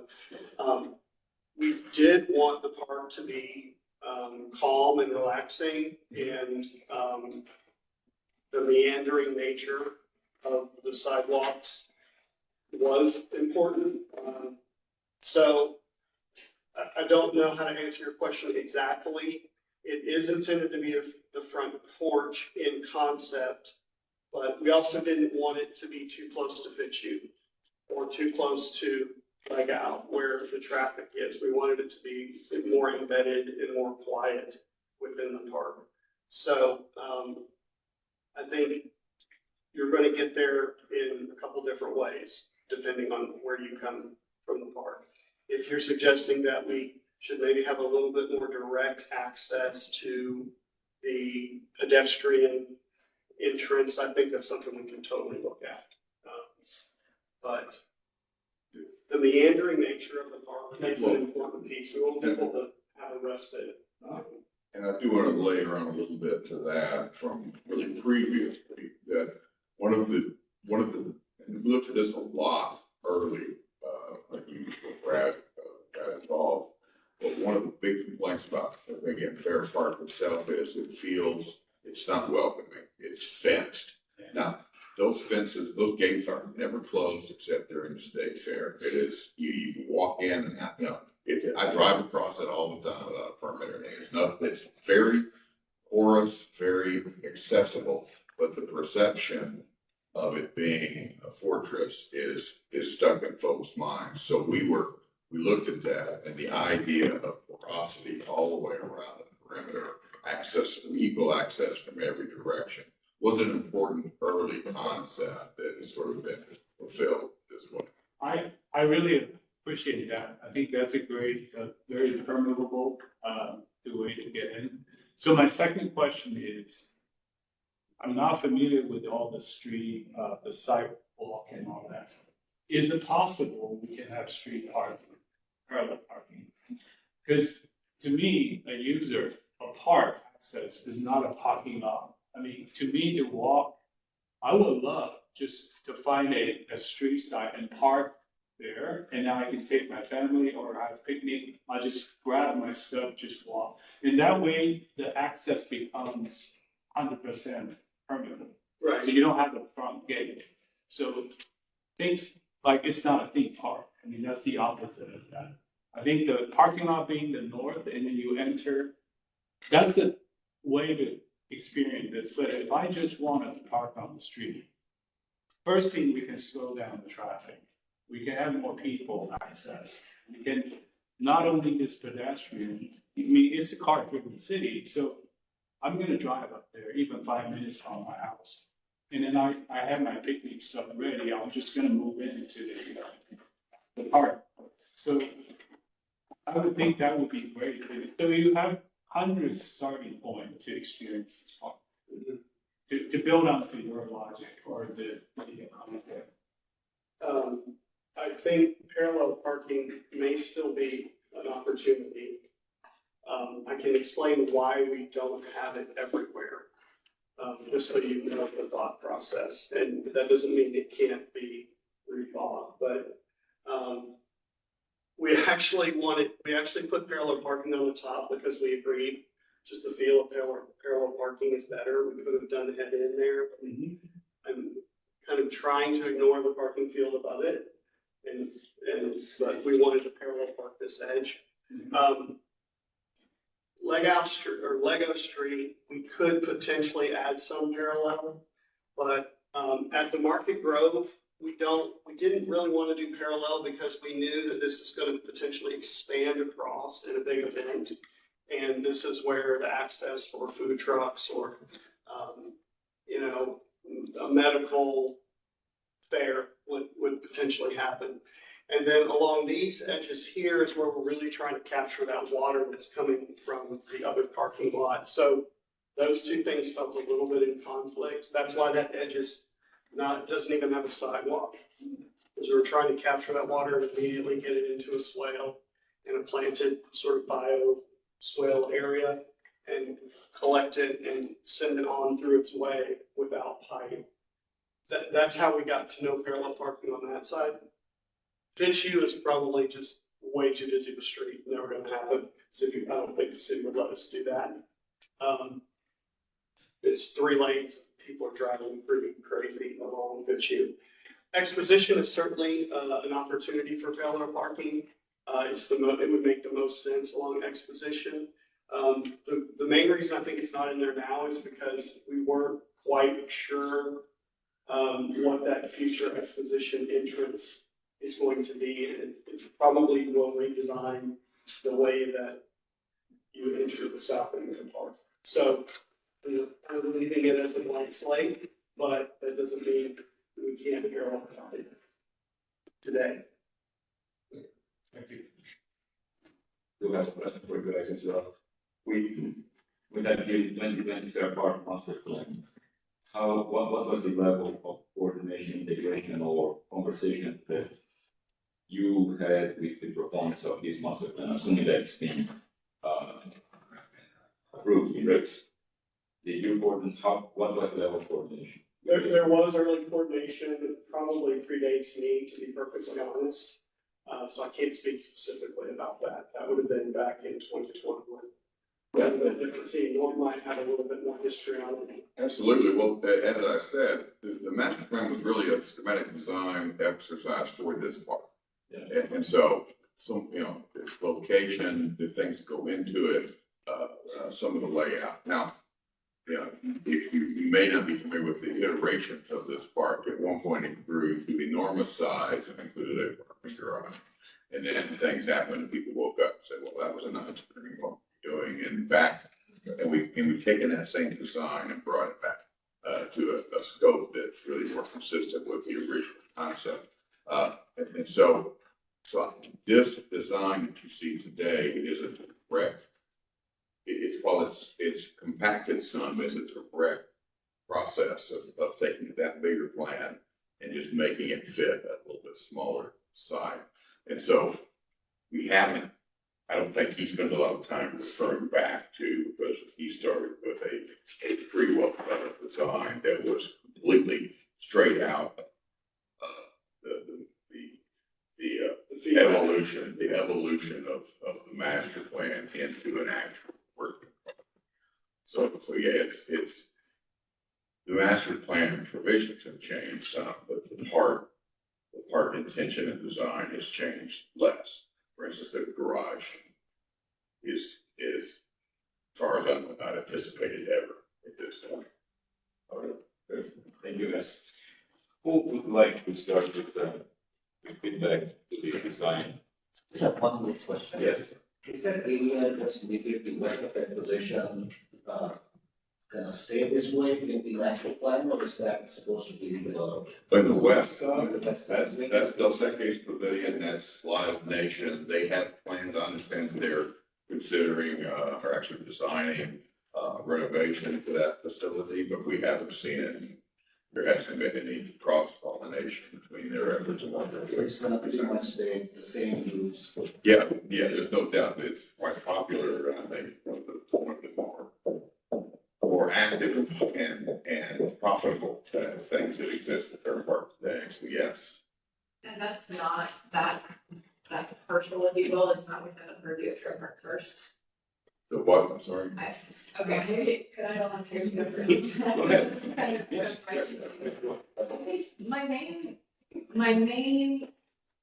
we did want the park to be calm and relaxing, and the meandering nature of the sidewalks was important. So I don't know how to answer your question exactly. It is intended to be the front porch in concept, but we also didn't want it to be too close to Fitzhugh or too close to Leg Out where the traffic is. We wanted it to be more embedded and more quiet within the park. So I think you're going to get there in a couple different ways, depending on where you come from the park. If you're suggesting that we should maybe have a little bit more direct access to the pedestrian entrance, I think that's something we can totally look at. But the meandering nature of the park is an important piece. We want people to have a respite. And I do want to layer on a little bit to that from really previously, that one of the, and we looked at this a lot early, like you before Brad got involved. But one of the big complaints about, again, Fair Park itself is it's not welcoming, it's fenced. Now, those fences, those gates are never closed except during the state fair. It is, you walk in and out, I drive across it all the time without a permit or anything. It's not, it's very porous, very accessible, but the perception of it being a fortress is stuck in folks' minds. So we looked at that, and the idea of porosity all the way around the perimeter, equal access from every direction, was an important early concept that has sort of been fulfilled this way. I really appreciate that. I think that's a great, very permeable, way to get in. So my second question is, I'm not familiar with all the street, the sidewalk and all that. is it possible we can have street parking, parallel parking? Because to me, a user, a park access is not a parking lot. I mean, to me, to walk, I would love just to find a street side and park there, and now I can take my family or have a picnic, I just grab my stuff, just walk. And that way, the access becomes 100% permanent. So Right, you don't have a front gate. So things like it's not a theme park. I mean, that's the opposite of that. I think the parking lot being the north and then you enter, that's the way to experience this. But if I just wanted to park on the street, first thing, we can slow down the traffic. We can have more people access. We can not only just pedestrian, I mean, it's a car-driven city, so I'm gonna drive up there even 5 minutes from my house. And then I have my picnic stuff ready, I'm just gonna move into the park. So I would think that would be great. So you have hundreds starting point to experience this park. To build onto your logic or the. I think parallel parking may still be an opportunity. I can explain why we don't have it everywhere. Just so you know the thought process, and that doesn't mean it can't be rethought, but, we actually put parallel parking on the top because we agreed just the feel of parallel parking is better. We could have done head in there, but I'm kind of trying to ignore the parking field above it. But we wanted to parallel park this edge. Lego Street, we could potentially add some parallel, but, at the Market Grove, we didn't really want to do parallel because we knew that this is going to potentially expand across in a big event. And this is where the access for food trucks or, a medical fair would potentially happen. And then along these edges here is where we're really trying to capture that water that's coming from the other parking lot. So those two things felt a little bit in conflict. That's why that edge doesn't even have a sidewalk. Because we're trying to capture that water and immediately get it into a swale in a planted sort of bio swale area and collect it and send it on through its way without pipe. That's how we got to no parallel parking on that side. Fitzhugh is probably just way too busy with street, never gonna happen. I don't think the city would let us do that. It's 3 lanes, people are driving pretty crazy along Fitzhugh. Exposition is certainly an opportunity for parallel parking. It would make the most sense along Exposition. The main reason I think it's not in there now is because we weren't quite sure what that future Exposition entrance is going to be, and it probably will redesign the way that you enter the South End Park. So, I'm leaving it as a blank slate, but that doesn't mean we can't parallel park it today. Thank you. Do have a question for you guys as well. With that year 2020 Fair Park Master Plan, what was the level of coordination, integration, or conversation that you had with the proponents of this master plan, assuming that it's been approved, right? Did you coordinate, what was the level of coordination? There was early coordination, it probably predates me, to be perfectly honest. So I can't speak specifically about that. That would have been back in 2021. Yeah, but different team, Norm might have a little bit more history on it. Absolutely. Well, as I said, the master plan was really a schematic design exercise for this park. Yeah. And so, its location, the things that go into it, some of the layout. Now, if you may not be familiar with the iterations of this park, at one point it grew to enormous size and included a parking garage. And then things happened and people woke up and said, well, that was a nice thing, what we're doing. And we've taken that same design and brought it back to a scope that's really more consistent with the original concept. And so this design that you see today is a direct, it's compacted some, it's a direct process of taking that bigger plan and just making it fit a little bit smaller side. And so we haven't, I don't think he spent a lot of time referring back to, because he started with a pretty well developed design that was completely straight out. The evolution of the master plan into an actual work. So yeah, it's the master plan provisions have changed some, but the part intention and design has changed less. For instance, the garage is as far as I'm not anticipated ever at this point. Okay. Thank you, guys. Who would like to start with feedback to the design? Just have one more question. Yes. Is that area that's indicated by the acquisition, gonna stay this way in the actual plan, or is that supposed to be developed? On the west side, that's Dos Equis Pavilion, that's Live Nation. They have plans, I understand they're considering, or actually designing, renovation to that facility, but we haven't seen it. There hasn't been any cross-pollination between their efforts and what they're So doing. it's gonna pretty much stay the same use. Yeah, there's no doubt that it's quite popular, I think, one of the more active and profitable things that exist at Fair Park today, so yes. And that's not that partial, if you will, is not within the purview of Fair Park First. The what, I'm sorry? Okay, maybe, could I volunteer to go first? Go ahead. Yes. My main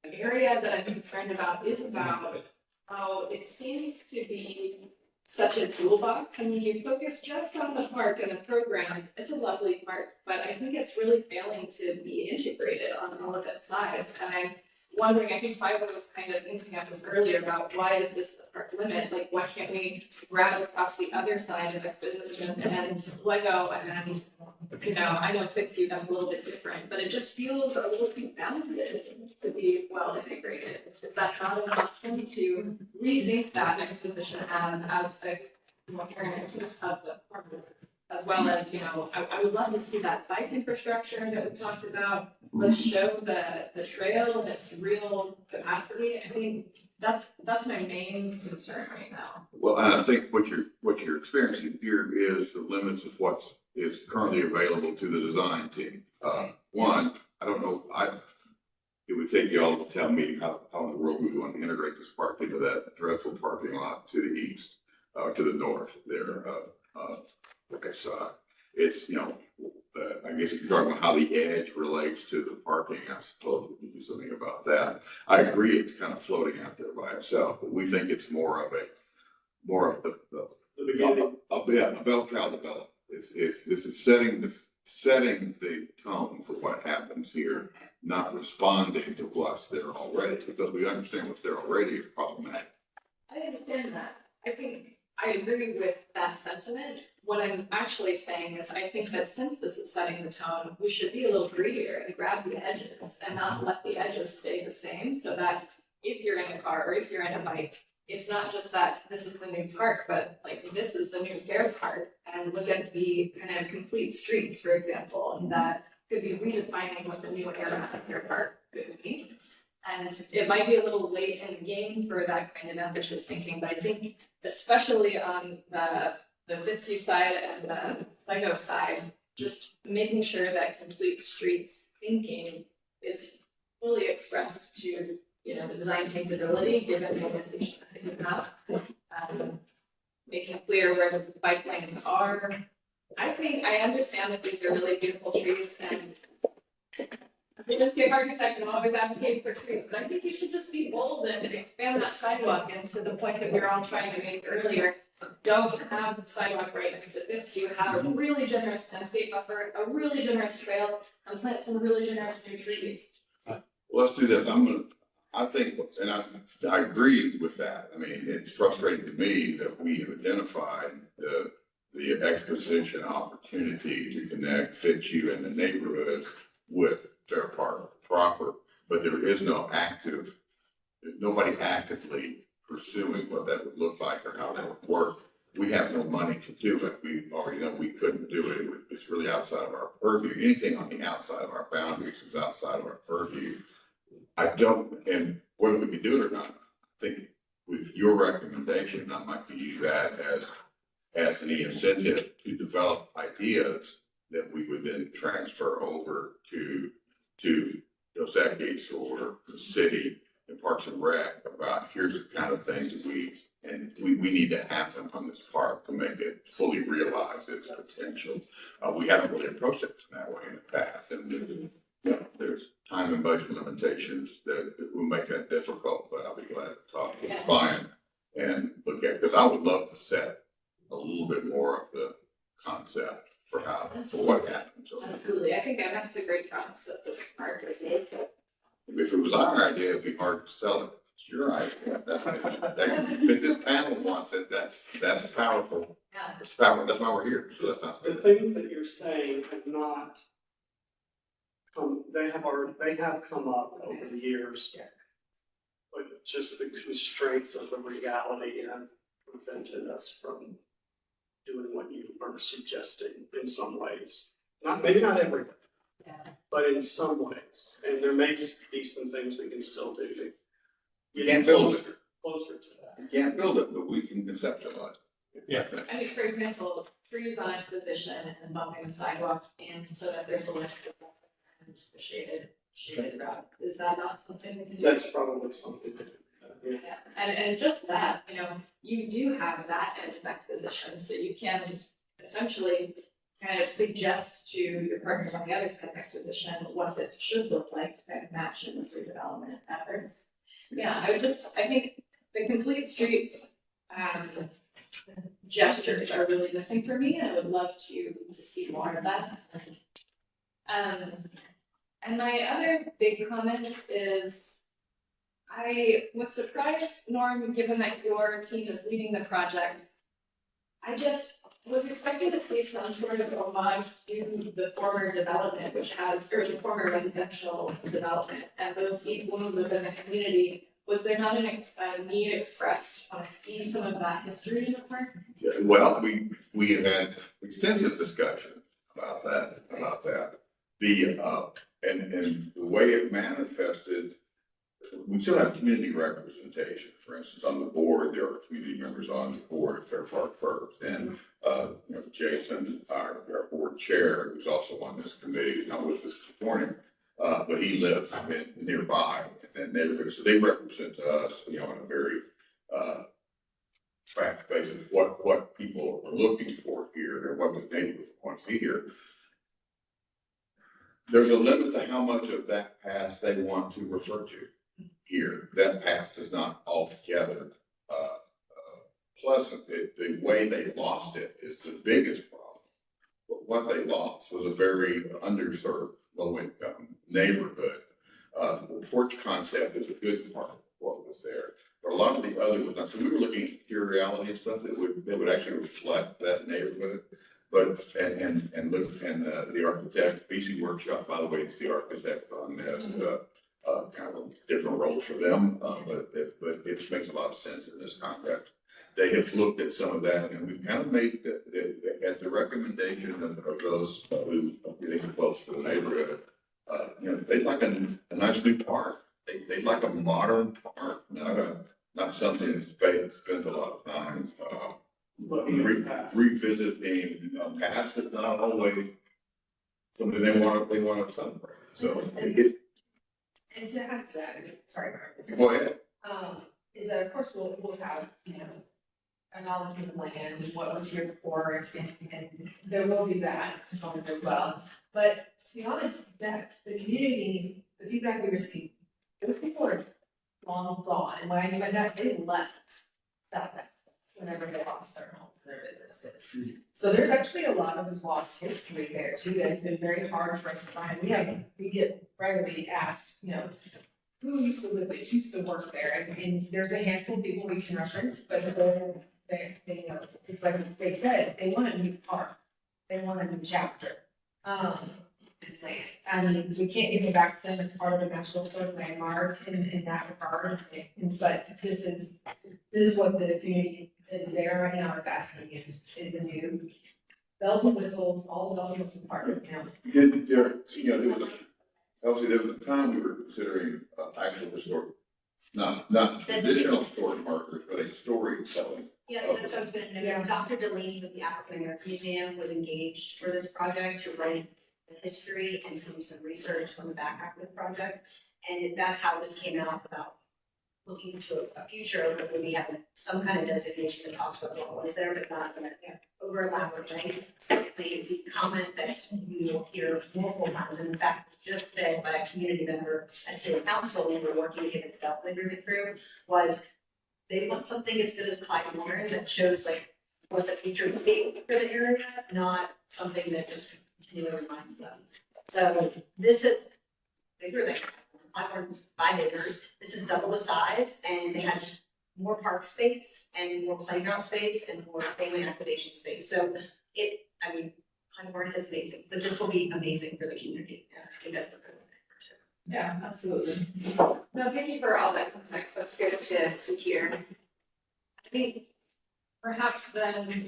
area that I'm concerned about is about how it seems to be such a jewel box. I mean, you focus just on the park and the program. It's a lovely park, but I think it's really failing to be integrated on all of its sides. And I'm wondering, I think Fiverr was kind of hinting at this earlier about why is this the park limit? Like, why can't we grab across the other side of Exposition and Lego and, you know, I know Fitzhugh, that's a little bit different, but it just feels a little too bounded to be well integrated. Is that not an option to rethink that Exposition as a alternative of the park? As well as, you know, I would love to see that bike infrastructure that we talked about. Let's show the trail and its real capacity. I mean, that's my main concern right now. Well, and I think what you're experiencing here is the limits of what is currently available to the design team. One, I don't know, it would take you all to tell me how in the world we want to integrate this park into that dreadful parking lot to the east, to the north there. So it's, you know, I guess if you're talking about how the edge relates to the parking, I suppose we can do something about that. I agree, it's kind of floating out there by itself, but we think it's more of the beginning. a bell cow development. This is setting the tone for what happens here, not responding to what's there already, because we understand what's there already is problematic. I understand that. I think I agree with that sentiment. What I'm actually saying is I think that since this is setting the tone, we should be a little greedier and grab the edges and not let the edges stay the same, so that if you're in a car or if you're in a bike, it's not just that this is the new park, but like this is the new Fair Park, and look at the kind of complete streets, for example, that could be redefining what the new era of Fair Park could be. And it might be a little late in the game for that kind of ambitious thinking, but I think especially on the Fitzhugh side and the Lego side, just making sure that complete streets thinking is fully expressed to, you know, the design team's ability, given the orientation that you have. Making clear where the bike lanes are. I understand that these are really beautiful trees, and the landscape architect can always advocate for trees, but I think you should just be bold and expand that sidewalk, and to the point that we were all trying to make earlier. Don't have the sidewalk right next to this. You have a really generous landscape buffer, a really generous trail, and plant some really generous new trees. Well, let's do this. I think, and I agree with that. I mean, it's frustrating to me that we have identified the exposition opportunity to connect Fitzhugh and the neighborhood with Fair Park proper, but there is nobody actively pursuing what that would look like or how that would work. We have no money to do it. We already know we couldn't do it. It's really outside of our purview. Anything on the outside of our boundaries is outside of our purview. I don't, and whether we can do it or not, I think with your recommendation, I might use that as an incentive to develop ideas that we would then transfer over to Dos Equis or the city and Parks and Rec about here's the kind of things we need to happen on this park to make it fully realize its potential. We haven't really approached it that way in the past, and you know, there's time and budget limitations that will make that difficult, but I'll be glad to talk to the client and look at, because I would love to set a little bit more of the concept for what happens. Absolutely, I think that's a great concept of park, is it? If it was our idea, it'd be hard to sell it. It's your idea. If this panel wants it, that's powerful. Yeah. It's powerful. That's why we're here. So that's not. The things that you're saying have not they have come up over the years. But just the constraints of the reality have prevented us from doing what you are suggesting in some ways. Maybe not everybody, but in some ways. And there may be some things we can still do to You get can't build it. closer to that. You can't build it, but we can conceptualize it. Yeah. I mean, for example, trees on its position and bumping the sidewalk in so that there's electrical and shaded route. Is that not something we can do? That's probably something to do. Yeah. Yeah, and just that, you do have that edge of exposition, so you can essentially kind of suggest to your partners on the other side of exposition what this should look like to kind of match in those redevelopment efforts. Yeah, I think the complete streets, gestures are really missing for me, and I would love to see more of that. And my other big comment is, I was surprised, Norm, given that your team is leading the project. I just was expecting to see some sort of homage to the former development, or the former residential development, and those deep wounds within the community. Was there not a need expressed to see some of that history in the park? Yeah, well, we have had extensive discussion about that. And the way it manifested, we still have community representation. For instance, on the board, there are community members on the board of Fair Park First, and Jason, our board chair, who's also on this committee, not with us this morning, but he lives nearby in that neighborhood. So they represent us, in a very fact basis what people are looking for here and what the neighborhood wants to hear. There's a limit to how much of that past they want to refer to here. That past is not altogether pleasant. The way they lost it is the biggest problem. But what they lost was a very underserved, low-income neighborhood. The porch concept is a good part of what was there. But a lot of the other was not. So we were looking at materiality and stuff that would actually reflect that neighborhood. But the architect, BC Workshop, by the way, is the architect on this. Kind of a different role for them, but it makes a lot of sense in this context. They have looked at some of that, and we've kind of made at the recommendation of those who are close to the neighborhood. They'd like a nice new park. They'd like a modern park, not something that spends a lot of time revisiting past. It's not always something they want to celebrate. So And to add to that, sorry, Mark. Go ahead. Is that of course we'll have, a knowledge of the land, what was here before, and there will be that component as well. But to be honest, that the community, the feedback we received, those people are long gone, and when I mean by that, they left that whenever they lost their homes, their businesses. So there's actually a lot of lost history there too, that it's been very hard for us to find. We get regularly asked, who used to live there, who used to work there, and there's a handful of people we can reference, but they like they said, they want a new park, they want a new chapter. This land, I mean, we can't give it back to them as part of the National Historic Landmark in that regard, but this is what the community is there right now is asking is a new bells and whistles, all the bells and whistles part, There was Elsie, there was a time we were considering actual historic, not traditional historic markers, but a storytelling. Yes, that's what I was gonna note. Dr. Delaney of the African American Museum was engaged for this project to write the history and do some research on the background of the project. And that's how this came out about looking to a future where we have some kind of designation that talks about what was there, but not gonna overlap with things. The comment that you will hear multiple times, and in fact, just said by a community member at city council, when we were working to get the development agreement through, was they want something as good as Clyde Warren that shows like what the future would be for the area, not something that just continually reminds them. So this is bigger than Clyde Warren, 5 acres. This is double the size, and it has more park space and more playground space and more family activation space. So Clyde Warren is amazing, but this will be amazing for the community. Yeah, I think that's what we're looking for, sure. Yeah, absolutely. No, thank you for all that context. That's good to hear. I think perhaps then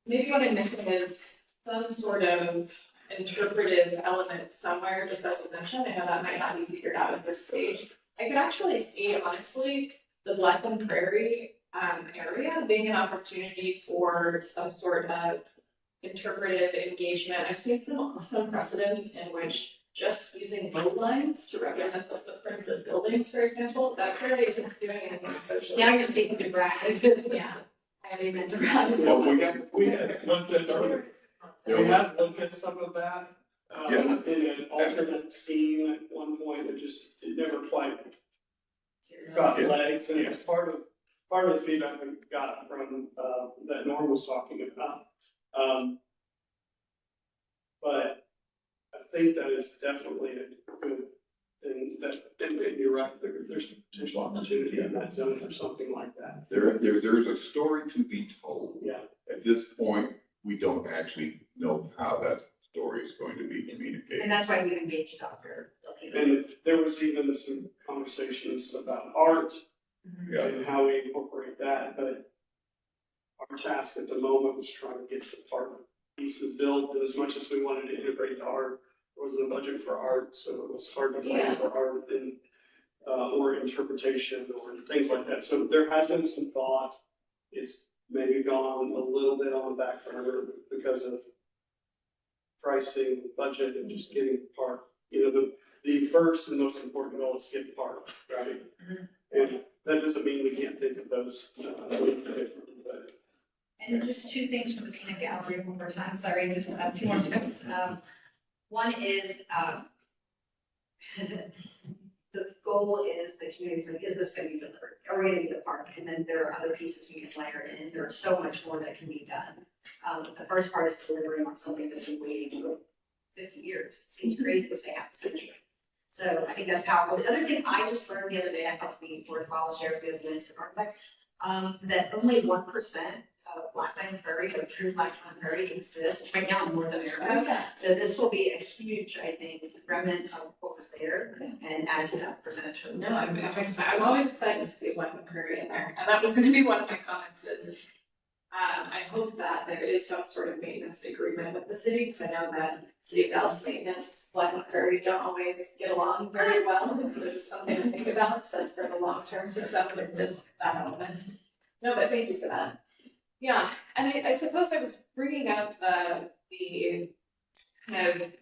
maybe what I'm missing is some sort of interpretive element somewhere, just as a mention. I know that might not be figured out at this stage. I could actually see, honestly, the Blackland Prairie area being an opportunity for some sort of interpretive engagement. I've seen some precedents in which just using road lines to represent the footprints of buildings, for example, that really isn't doing anything social. Now you're speaking to Brad. Yeah, I haven't meant to Brad. Well, We had looked at some of that, in an alternate scheme at one point, it never quite got legs, and it was part of the feedback we got from, that Norm was talking about. But I think that is definitely a good thing, and you're right, there's potential opportunity in that zone for something like that. There's a story to be told. Yeah. At this point, we don't actually know how that story is going to be communicated. And that's why we engaged Dr. Delaney. And there was even some conversations about art Yeah. and how we incorporate that, but our task at the moment was trying to get the art pieces built, and as much as we wanted to integrate the art, there wasn't a budget for art, so it was hard to plan for art and, or interpretation or things like that. So there has been some thought. It's maybe gone a little bit on the back burner because of pricing, budget, and just getting the park. You know, the first and most important goal is to get the park, right? And that doesn't mean we can't think of those, but. And just 2 things from the peanut gallery one more time, sorry, just 2 more notes. One is, the goal is the community's like, is this gonna be delivered? Are we gonna get a park? And then there are other pieces we can layer in. There's so much more that can be done. The first part is delivering on something that's been waiting for 50 years. It seems crazy to say half a century. So I think that's powerful. The other thing I just learned the other day, I thought would be worthwhile to share with you as an instant architect, that only 1% of Blackland Prairie, or true Blackland Prairie, exists right now in North America. So this will be a huge, I think, remnant of what was there and add to that percentage. No, I'm excited. I'm always excited to see Blackland Prairie in there, and that was going to be one of my comments. Is I hope that there is some sort of maintenance agreement with the city, because I know that City of Dallas maintenance, Blackland Prairie don't always get along very well. So just something to think about for the long-term success of this element. No, but thank you for that. Yeah, and I suppose I was bringing up the kind of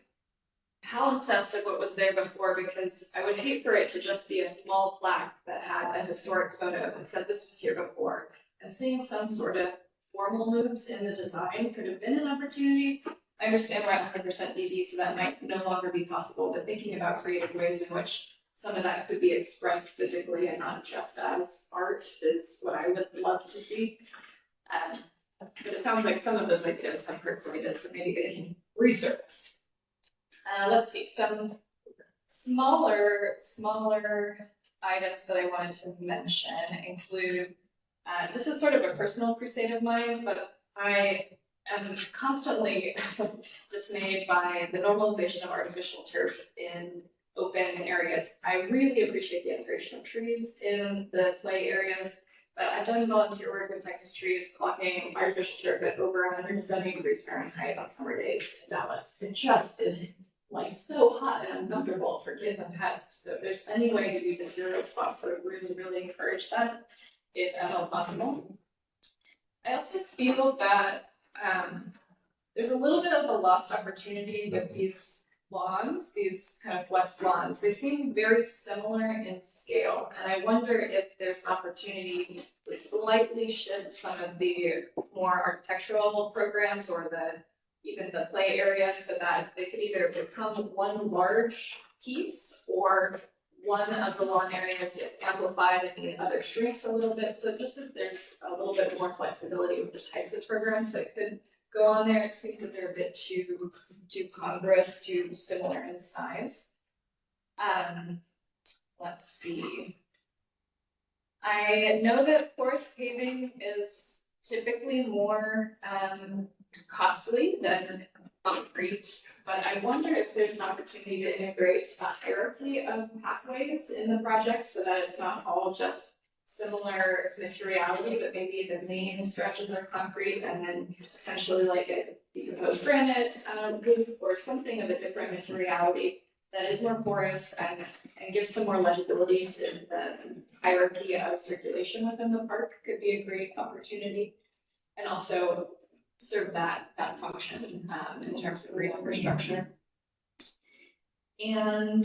concept of what was there before, because I would hate for it to just be a small plaque that had a historic photo and said this was here before. And seeing some sort of formal moves in the design could have been an opportunity. I understand we're at 100% DD, so that might no longer be possible, but thinking about creative ways in which some of that could be expressed physically and not just as art is what I would love to see. But it sounds like some of those ideas have percolated, so maybe they can resurface. Let's see, some smaller items that I wanted to mention include, this is sort of a personal crusade of mine, but I am constantly dismayed by the normalization of artificial turf in open areas. I really appreciate the integration of trees in the play areas. But I've done volunteer work with Texas Trees, clocking artificial turf at over 170 degrees Fahrenheit on summer days in Dallas. It just is like so hot and uncomfortable for kids and pets. So if there's any way to do the zero spots, I would really, really encourage that, if at all possible. I also feel that, there's a little bit of a lost opportunity with these lawns, these kind of flex lawns. They seem very similar in scale, and I wonder if there's an opportunity to slightly shift some of the more architectural programs or even the play area, so that they could either become one large piece or one of the lawn areas get amplified and the other shrinks a little bit. So just that there's a little bit more flexibility with the types of programs that could go on there. It seems that they're a bit too congruous, too similar in size. Let's see. I know that porous paving is typically more costly than concrete, but I wonder if there's an opportunity to integrate a hierarchy of pathways in the project so that it's not all just similar materiality, but maybe the main stretches are concrete and then potentially like a decomposed granite roof or something of a different materiality that is more porous and gives some more legibility to the hierarchy of circulation within the park. Could be a great opportunity, and also serve that function in terms of green infrastructure. And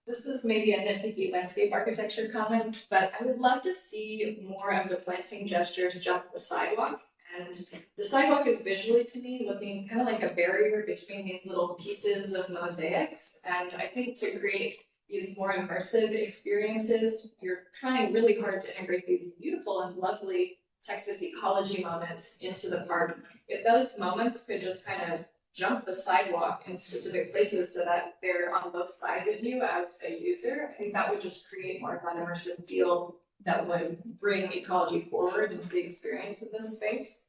this is maybe a nitpicky landscape architecture comment, but I would love to see more of the planting gestures jump the sidewalk. And the sidewalk is visually to me looking kind of like a barrier between these little pieces of mosaics. And I think to create these more immersive experiences, you're trying really hard to integrate these beautiful and lovely Texas ecology moments into the park. If those moments could just kind of jump the sidewalk in specific places so that they're on both sides of you as a user, I think that would just create more of an immersive feel that would bring ecology forward into the experience of this space.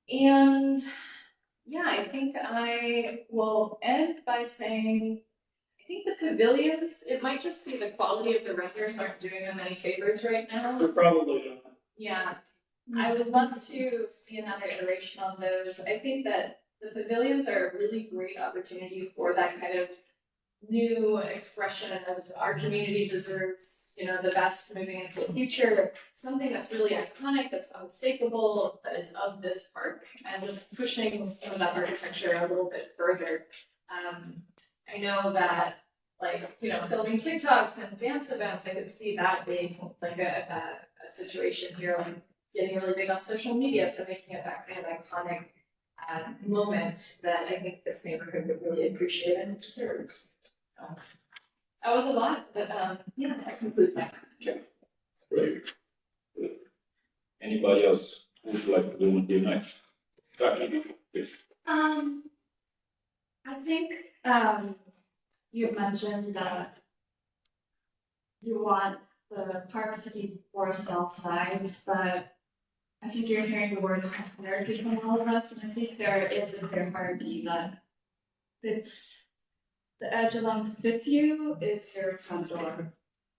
And yeah, I think I will end by saying, I think the pavilions, it might just be the quality of the renders aren't doing them any favors right now. They're probably not. Yeah, I would love to see another iteration on those. I think that the pavilions are a really great opportunity for that kind of new expression of our community deserves, the best moving into the future. Something that's really iconic, that's unmistakable, that is of this park, and just pushing some of that architecture a little bit further. I know that, filming TikToks and dance events, I could see that being like a situation here, like getting really big on social media, so making it that kind of iconic moment that I think this neighborhood would really appreciate and deserves. So, that was a lot, but that concludes my comment. Great. Anybody else who would like to volunteer next? Becky, please. I think, you mentioned that you want the park to be forest all sides, but I think you're hearing the word hierarchy from all of us, and I think there is a hierarchy that fits the edge along Fitzhugh is your front door.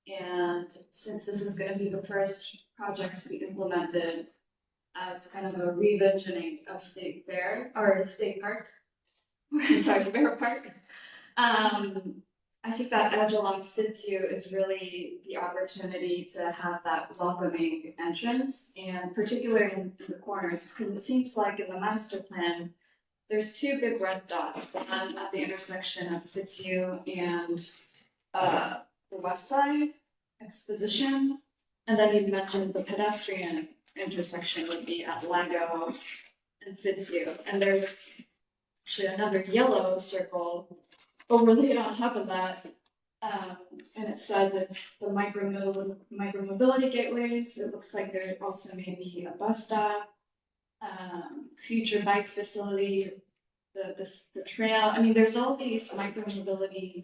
And since this is gonna be the first project to be implemented as kind of a re-envisioning of State Fair, or State Park, Fair Park, I think that edge along Fitzhugh is really the opportunity to have that welcoming entrance, and particularly in the corners, because it seems like in the master plan, there's two big red dots, one at the intersection of Fitzhugh and the west side exposition, and then you mentioned the pedestrian intersection would be at Lago and Fitzhugh, and there's actually another yellow circle overlaid on top of that, and it says it's the micro-mobility gateways. It looks like there also may be a bus stop, future bike facility, the trail. I mean, there's all these micro-mobility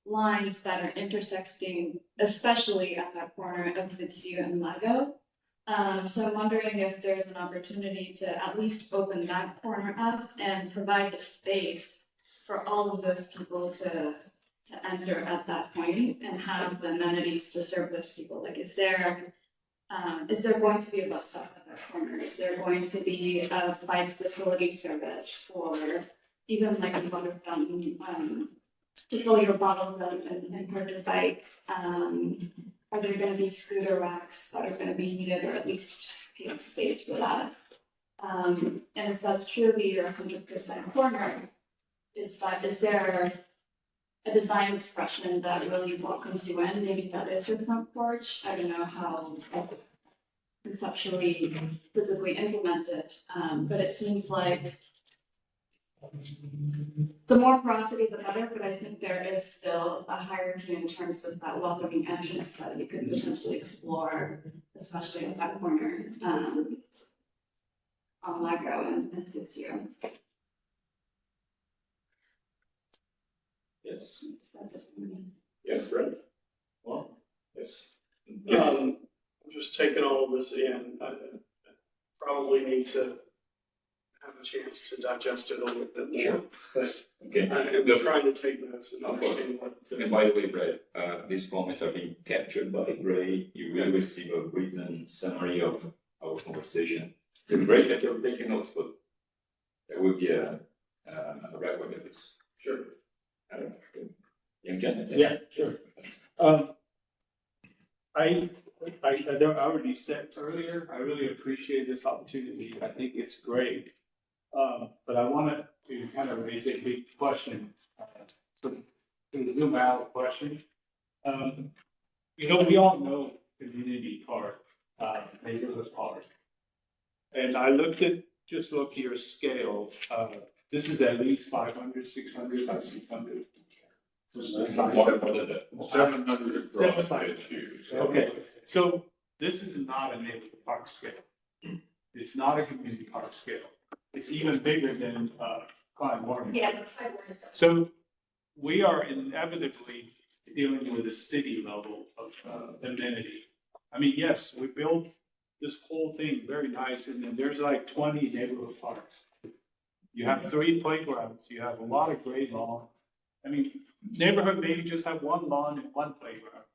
lines that are intersecting, especially at that corner of Fitzhugh and Lago. So I'm wondering if there's an opportunity to at least open that corner up and provide the space for all of those people to enter at that point and have the amenities to serve those people. Like, is there going to be a bus stop at that corner? Is there going to be a bike facility service, or even like a lot of to fill your bottles up and put the bike, are there gonna be scooter racks that are gonna be needed, or at least space for that? And if that's truly your 100% corner, is there a design expression that really welcomes you in? Maybe that is your front porch. I don't know how conceptually, physically implemented, but it seems like the more porosity, the better, but I think there is still a hierarchy in terms of that welcoming entrance that you could potentially explore, especially at that corner, on Lago and Fitzhugh. Yes, That's it for me. yes, Fred? Well, yes. I'm just taking all of this in, I probably need to have a chance to digest it a little bit more. But Okay. I'm trying to take notes and Of course. understand what. And by the way, Brad, these comments are being captured by Gray. You will receive a written summary of our conversation. It's great that you're taking notes, but there will be a record of this. Sure. You can. Yeah, sure. I already said earlier, I really appreciate this opportunity. I think it's great. But I wanted to kind of raise a big question, to zoom out question. We all know community park, neighborhood park. And I looked at your scale, this is at least 500, 600 by 600. Seven hundred. 700. Okay, so this is not a neighborhood park scale. It's not a community park scale. It's even bigger than, Klein Morgan. Yeah, I worry so. So we are inevitably dealing with a city level of amenity. I mean, yes, we built this whole thing very nice, and then there's like 20 neighborhood parks. You have 3 playgrounds, you have a lot of great lawn. I mean, neighborhood maybe just have 1 lawn and 1 playground.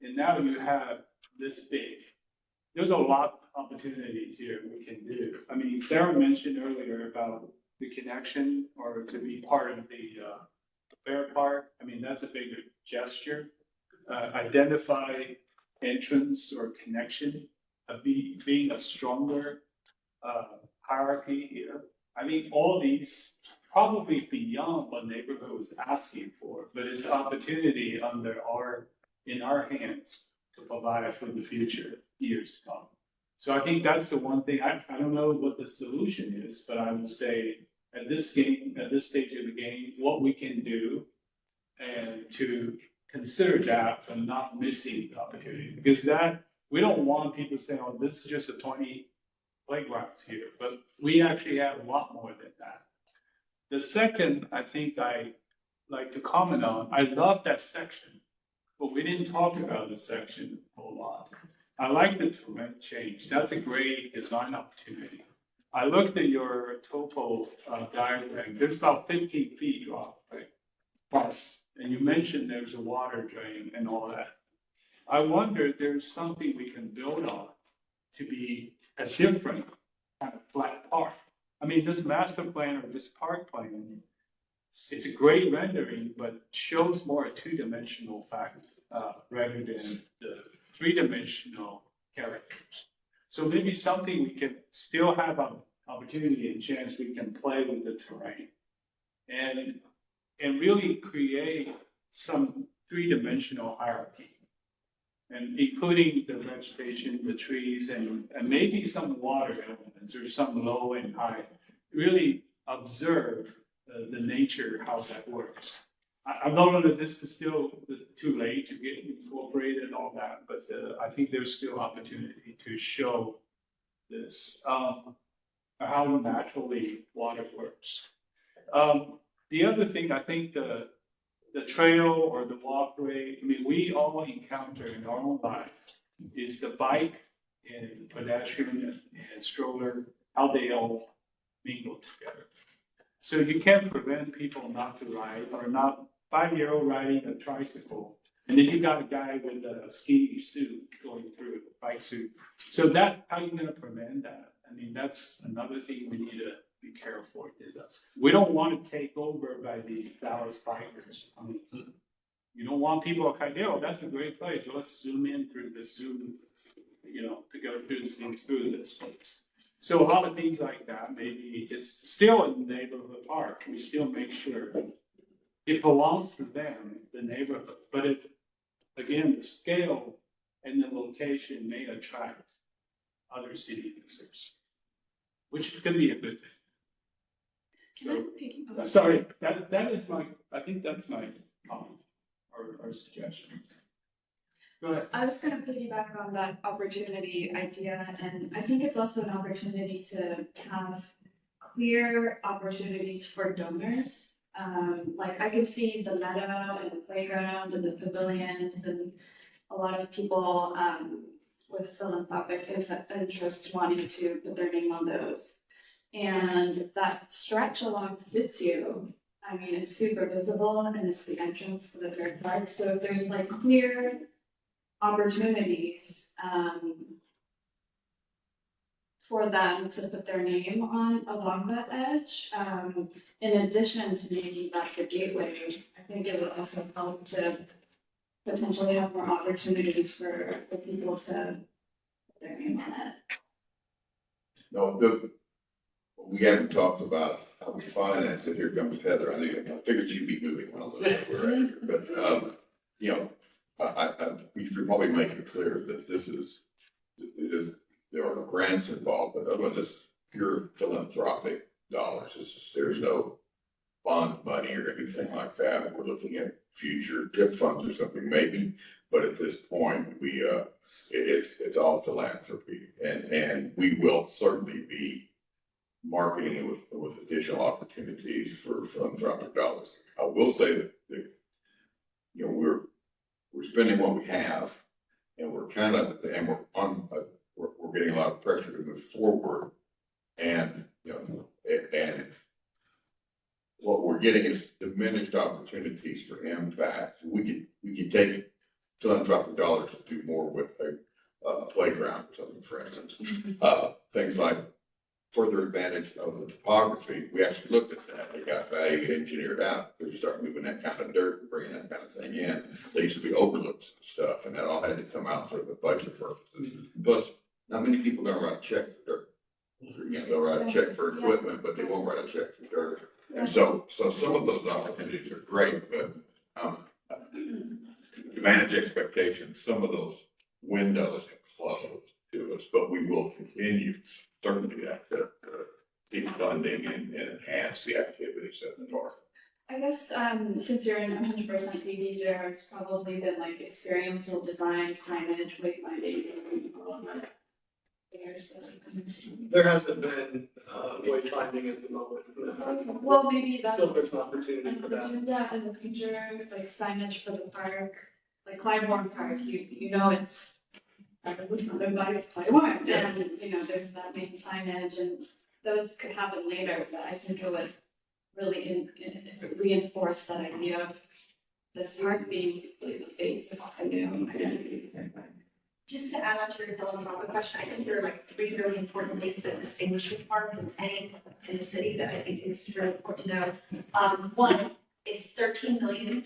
And now you have this big. There's a lot of opportunities here we can do. I mean, Sarah mentioned earlier about the connection or to be part of the fair park. I mean, that's a bigger gesture. Identify entrance or connection, being a stronger hierarchy here. I mean, all these probably beyond what neighborhood was asking for, but it's opportunity in our hands to provide for the future years to come. So I think that's the one thing, I don't know what the solution is, but I would say at this stage of the game, what we can do and to consider that and not missing the opportunity, because that, we don't want people saying, oh, this is just a 20 playgrounds here, but we actually have a lot more than that. The second, I think I like to comment on, I love that section, but we didn't talk about the section a whole lot. I like the terrain change. That's a great design opportunity. I looked at your topo diagram. There's about 15 feet drop, right? Plus, and you mentioned there's a water drain and all that. I wonder if there's something we can build on to be a different kind of flat park. I mean, this master plan or this park plan, it's a great rendering, but shows more a 2-dimensional fact rather than the 3-dimensional characters. So maybe something we can still have an opportunity and chance we can play with the terrain and really create some 3-dimensional hierarchy. And including the vegetation, the trees, and maybe some water elements or some low and high. Really observe the nature, how that works. I don't know that this is still too late to get incorporated and all that, but I think there's still opportunity to show this, how naturally water works. The other thing, I think the trail or the walkway, I mean, we all encounter in our own life is the bike and pedestrian and stroller, how they all mingle together. So you can't prevent people not to ride or not 5-year-old riding a tricycle. And then you got a guy with a ski suit going through, bike suit. So how are you gonna prevent that? I mean, that's another thing we need to be careful is we don't want to take over by these Dallas bikers. I mean, you don't want people to kind of, oh, that's a great place. Let's zoom in through this Zoom, to go through things through this place. So a lot of things like that, maybe it's still in the neighborhood park. We still make sure it belongs to them, the neighborhood. But if, again, the scale and the location may attract other city users, which can be a good thing. Can I piggyback? Sorry, that is I think that's my comment or suggestions. Go ahead. I was gonna piggyback on that opportunity idea, and I think it's also an opportunity to have clear opportunities for donors. Like I can see the meadow and the playground and the pavilions and a lot of people with philanthropic interest wanting to put their name on those. And that stretch along Fitzhugh, I mean, it's super visible and it's the entrance to the third park. So if there's like clear opportunities for them to put their name on along that edge, in addition to maybe that's a gateway, I think it would also help to potentially have more opportunities for the people to put their name on it. No, we haven't talked about how we finance it. Here comes Heather. I figured she'd be moving when I looked at her, but, we should probably make it clear that there are grants involved, but otherwise it's pure philanthropic dollars. There's no bond money or anything like that. We're looking at future tip funds or something maybe, but at this point, it's all philanthropy, and we will certainly be marketing it with additional opportunities for philanthropic dollars. I will say that we're spending what we have, and we're getting a lot of pressure to move forward, and what we're getting is diminished opportunities for impact. We could take philanthropic dollars to do more with a playground or something, for instance. Things like further advantage of the topography. We actually looked at that. They got value engineered out because you start moving that kind of dirt and bringing that kind of thing in. There used to be overlooks and stuff, and that all had to come out for the budget purposes. Plus, not many people are gonna write a check for dirt. They'll write a check for equipment, but they won't write a check for dirt. And so some of those opportunities are great, but to manage expectations, some of those windows have closed to us, but we will continue certainly to keep funding and enhance the activities at the park. I guess since you're in 100% DD there, it's probably been like experiential design, signage, wayfinding, all of that. There hasn't been wayfinding at the moment. Well, maybe that's. So there's an opportunity for that. Yeah, in the future, like signage for the park, like Clybourne Park, it's funded by Clybourne, and there's that main signage, and those could happen later, but I think it would really reinforce that idea of this park being like the face of a new identity. Just to add on to your philanthropic question, I think there are like 3 really important things that distinguish this park from any in the city that I think is really important to know. One is $13 million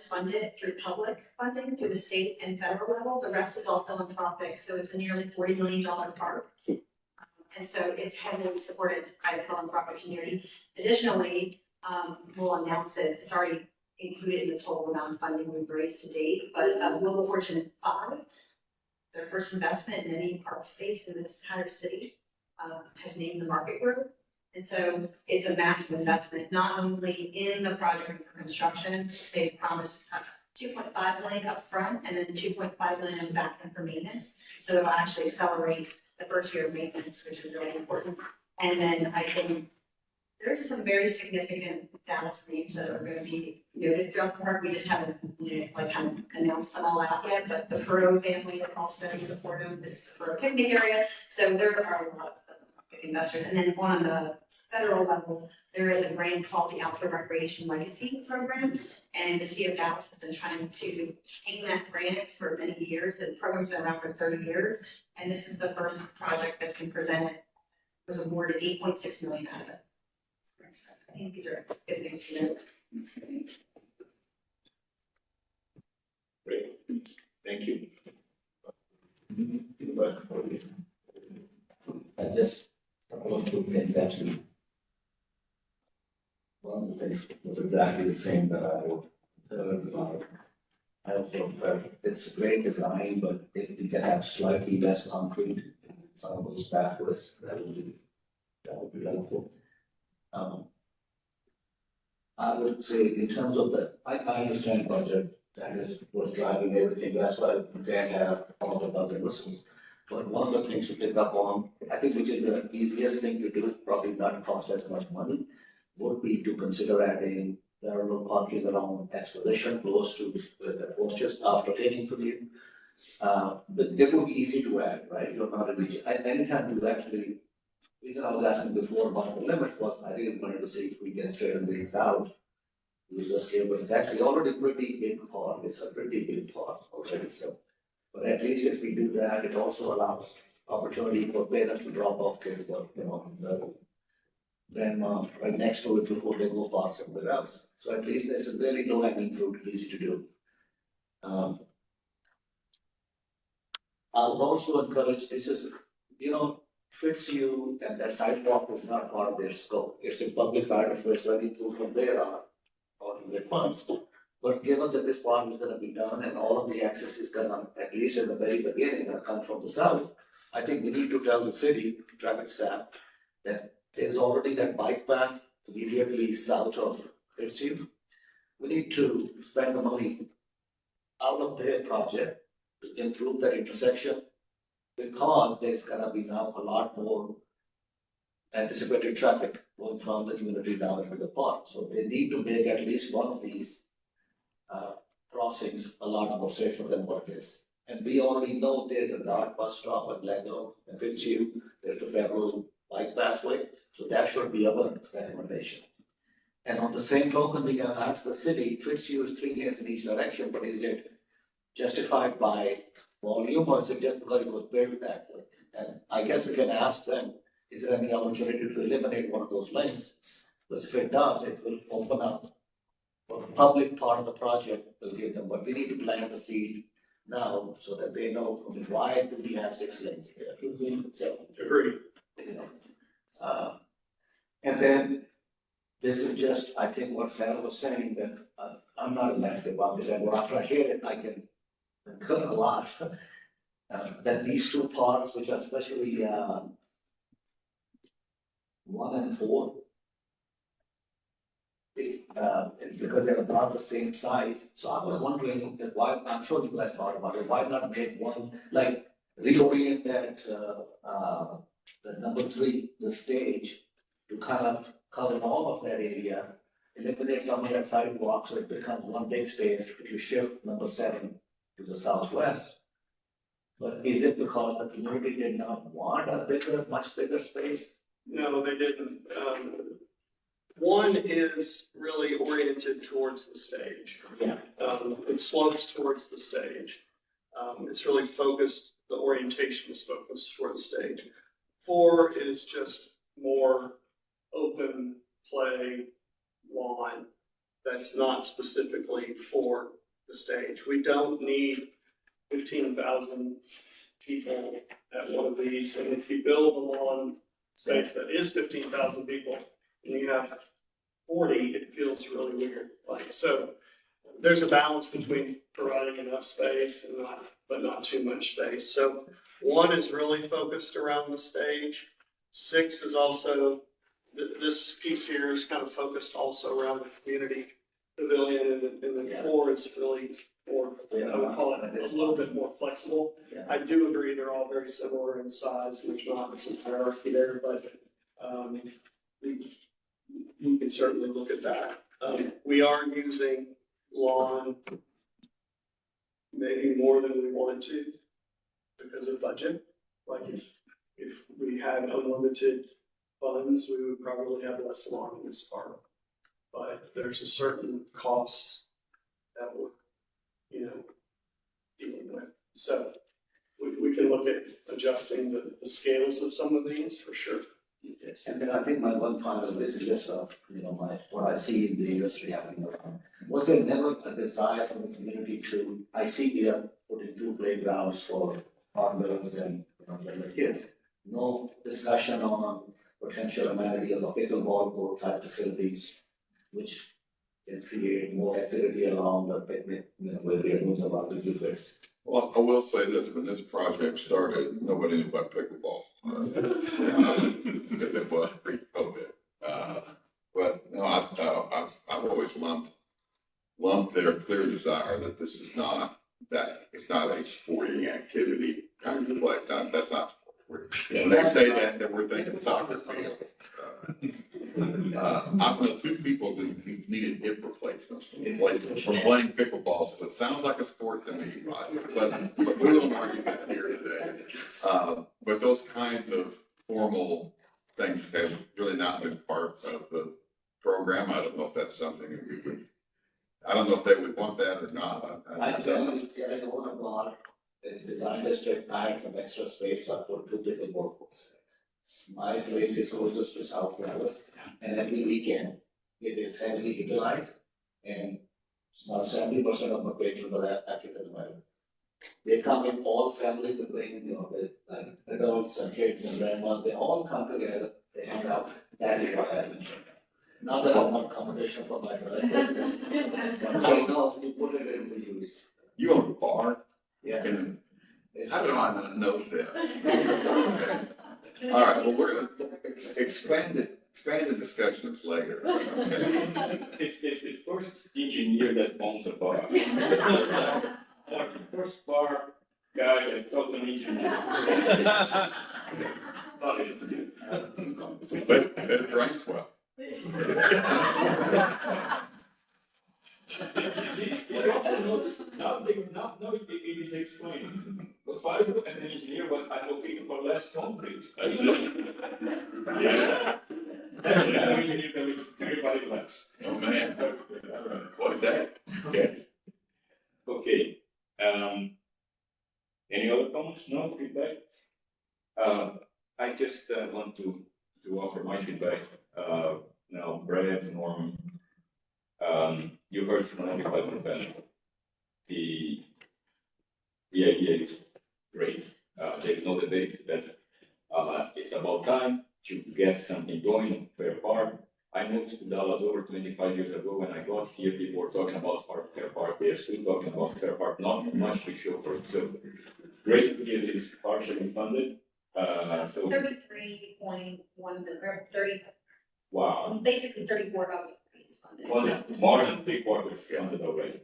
funded through public funding through the state and federal level. The rest is all philanthropic, so it's a nearly $40 million park. And so it's heavily supported by the philanthropic community. Additionally, we'll announce it. It's already included in the total amount of funding we've raised to date, but Global Fortune 5, their first investment in any park space in this entire city, has named the Market Group. And so it's a massive investment, not only in the project for construction, they've promised $2.5 million up front and then $2.5 million in the back end for maintenance. So it'll actually accelerate the first year of maintenance, which is really important. And then I think there's some very significant Dallas names that are going to be noted throughout the park. We just haven't announced them all out yet, but the Perot family are also supportive. It's the Perot picnic area. So there are a lot of investors. And then on the federal level, there is a grant called the Outdoor Recreation Legacy Program. And the city of Dallas has been trying to gain that grant for many years. The program's been around for 30 years. And this is the first project that's been presented, was awarded $8.6 million out of it. I think these are good things to know. Great, thank you. And just a couple of good things actually. One of the things was exactly the same that I would heard about. I also felt it's a great design, but if we can have slightly less concrete in some of those pathways, that would be helpful. I would say in terms of I understand budget, that is what's driving everything, that's why you can't have all the budget whistles. But one of the things to pick up on, I think which is the easiest thing to do, probably not cost as much money, would be to consider adding parallel parking along Expedition close to the posters after taking from you. But it would be easy to add, right? You're not a region. Anytime you actually, the reason I was asking before about the limits was I really wanted to see if we can straighten these out. Use the scale, but it's actually already pretty big park. It's a pretty big park already, so. But at least if we do that, it also allows opportunity for parents to drop off kids, or, the grandma right next to it before they go park somewhere else. So at least there's a very low hanging fruit, easy to do. I would also encourage, this is, Fitzhugh and that sidewalk is not part of their scope. It's a public right of way, so anything from there on the funds. But given that this part is gonna be done and all of the access is gonna, at least in the very beginning, gonna come from the south, I think we need to tell the city, traffic staff, that there's already that bike path immediately south of Fitzhugh. We need to spend the money out of their project to improve that intersection, because there's gonna be now a lot more anticipated traffic going from the community down into the park. So they need to make at least one of these crossings a lot more safer than what it is. And we already know there's a dark bus stop at Lego and Fitzhugh, there's a parallel bike pathway, so that should be our recommendation. And on the same token, we can ask the city, Fitzhugh is 3 lanes in each direction, but is it justified by volume, or is it just because it was built that way? And I guess we can ask them, is there any opportunity to eliminate one of those lanes? Because if it does, it will open up for the public part of the project, will give them, but we need to plant the seed now so that they know why do we have 6 lanes there. So, Agreed. And then this is just, I think what Sarah was saying, that I'm not a landscape architect, but after I hear it, I can concur a lot. That these 2 parts, which are especially 1 and 4, because they're about the same size. So I was wondering that why, I'm sure you guys thought about it, why not make one, like reorient that, the number 3, the stage, to kind of cover all of that area, eliminate some of that sidewalk, so it becomes one big space if you shift number 7 to the southwest. But is it because the community did not want a bigger, much bigger space? No, they didn't. 1 is really oriented towards the stage. Yeah. It slopes towards the stage. It's really focused, the orientation is focused for the stage. 4 is just more open play lawn that's not specifically for the stage. We don't need 15,000 people at one of these, and if you build a lawn space that is 15,000 people, and you have 40, it feels really weird. Like, so there's a balance between providing enough space and but not too much space. So 1 is really focused around the stage. 6 is also, this piece here is kind of focused also around the community pavilion, and then 4 is really more, I would call it a little bit more flexible. Yeah. I do agree they're all very similar in size, and there's not some hierarchy there, but we can certainly look at that. We are using lawn maybe more than we want to because of budget. Like if we had unlimited funds, we would probably have less lawn in this park. But there's a certain cost that we're, dealing with. So we can look at adjusting the scales of some of these for sure. And then I think my one final, this is just, what I see in the industry happening around. Was there never a desire from the community to, I see we are putting 2 playgrounds for toddlers and, younger kids. No discussion on potential amenity of a pickleball court type facilities, which can create more activity along the picnic, where they're doing the barbecue pits. Well, I will say this, when this project started, nobody knew about pickleball. Because it was pre-COVID. But no, I've always lumped their clear desire that this is not, that it's not a sporting activity kind of play. That's not. When they say that we're thinking soccer field. I've known 2 people who needed hip replacements from playing pickleball, so it sounds like a sport to me, but we won't argue that here today. But those kinds of formal things have really not been part of the program. I don't know if that's something that we would, I don't know if they would want that or not. I generally, I don't want to go on, the design district, I had some extra space, so I put 2 pickleball courts. My place is closest to South Dallas, and every weekend, it is heavily utilized, and about 70% of my patrons are African Americans. They come in all families, they bring, like adults and kids and grandmas, they all come together, they hang out, that is what happens. Not that I want competition for my business, but I know if you put it into use. You own a bar? Yeah. And how do I not know that? Okay. All right, well, we're gonna expand the discussions later. It's the first engineer that owns a bar. Or the first bar guy that sells an engineer. But it drinks well. You also notice, now it is explained. The fire as an engineer was advocating for less concrete. Yeah. That's the engineer that everybody likes. Oh, man. What that? Okay. Okay, any other comments? No feedback? I just want to offer my feedback. Now, Brad, Norman, you heard from everybody on the panel. The idea is great. There's no debate that it's about time to get something going in Fair Park. I moved to Dallas over 25 years ago. When I got here, people were talking about Fair Park. They're still talking about Fair Park, not much to show for it. So great to get it is partially funded. So 33.1 or 30, wow, basically 34 of it is funded. Well, more than 3/4 funded already.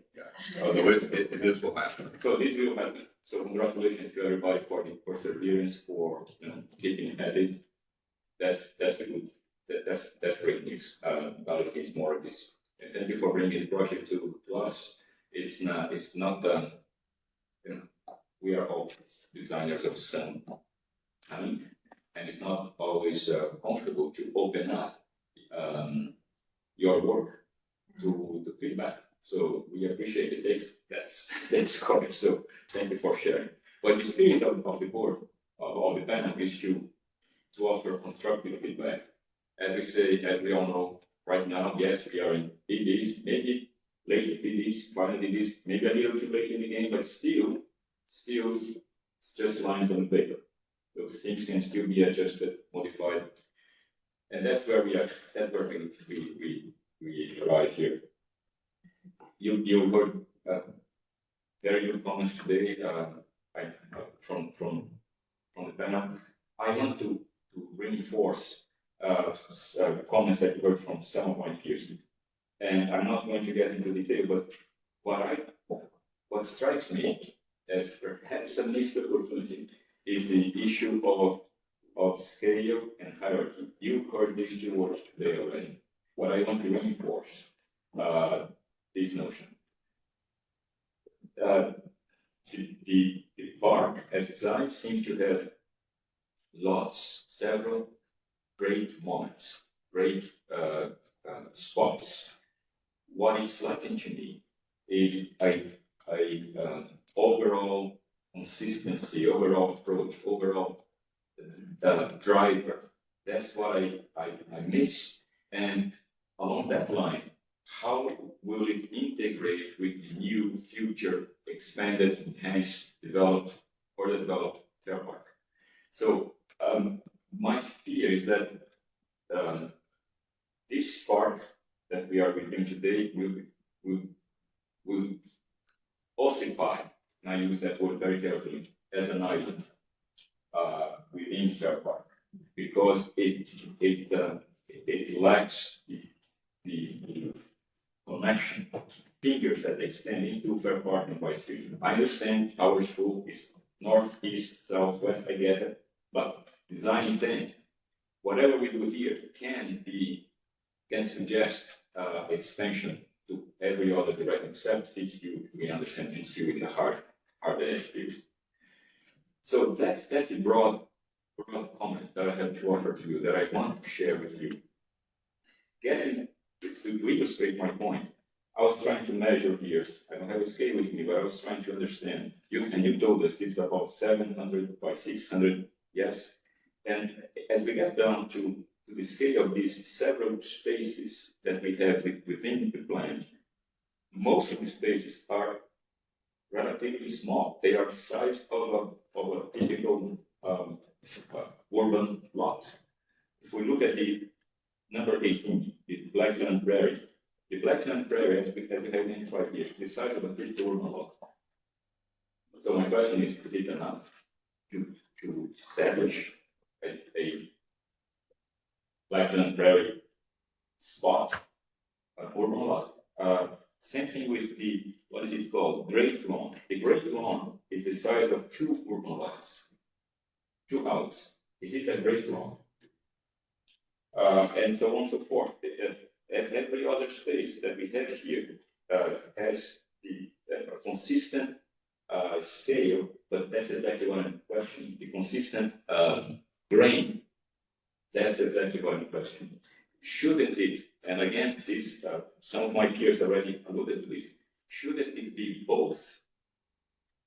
Although this will happen. So this will happen. So congratulations to everybody for the perseverance, for keeping at it. That's a good. That's great news. Allocates more of this. And thank you for bringing the project to us. It's not we are all designers of some kind, and it's not always comfortable to open up your work to the feedback. So we appreciate it. That's courage. So thank you for sharing. But the spirit of the board, of the panel, is to offer constructive feedback. As we say, as we all know, right now, yes, we are in PDs, maybe late PDs, final PDs, maybe a little too late in the game, but still, it's just lines on the paper. Those things can still be adjusted, modified, and that's where we are. That's where we arrive here. You heard very good comments today. From the panel. I want to reinforce comments that you heard from some of my peers. And I'm not going to get into detail, but what strikes me as perhaps a missed opportunity is the issue of scale and hierarchy. You heard these 2 words today already. What I want to reinforce this notion. The park as designed seems to have several great moments, great spots. What is lacking to me is a overall consistency, overall approach, overall driver That's what I miss. And along that line, how will it integrate with the new future expanded, enhanced, developed, or developed fair park? So my fear is that this park that we are reviewing today will ossify, and I use that word very carefully, as an island within fair park, because it lacks the connection, fingers that extend into fair park and vice versa. I understand our school is north, east, southwest, I get it, but design intent, whatever we do here can suggest expansion to every other direction except Fitzhugh. We understand Fitzhugh is a hard edge here. So that's the broad comment that I have to offer to you, that I want to share with you. Getting to illustrate my point, I was trying to measure here. I don't have a scale with me, but I was trying to understand. You told us this is about 700 by 600, yes? And as we get down to the scale of these several spaces that we have within the plan, most of the spaces are relatively small. They are the size of a typical urban lot. If we look at the number 18, the Blackland Prairie, the Blackland Prairie, as we have identified here, the size of a typical urban lot. So my question is it enough to establish a Blackland Prairie spot, an urban lot? Same thing with the, what is it called, Great Lawn. The Great Lawn is the size of 2 urban lots, 2 houses. Is it a Great Lawn? And so on and so forth. Every other space that we have here has the consistent scale, but that's exactly what I'm questioning. The consistent grain, that's exactly what I'm questioning. Shouldn't it, and again, this some of my peers already alluded to this, shouldn't it be both?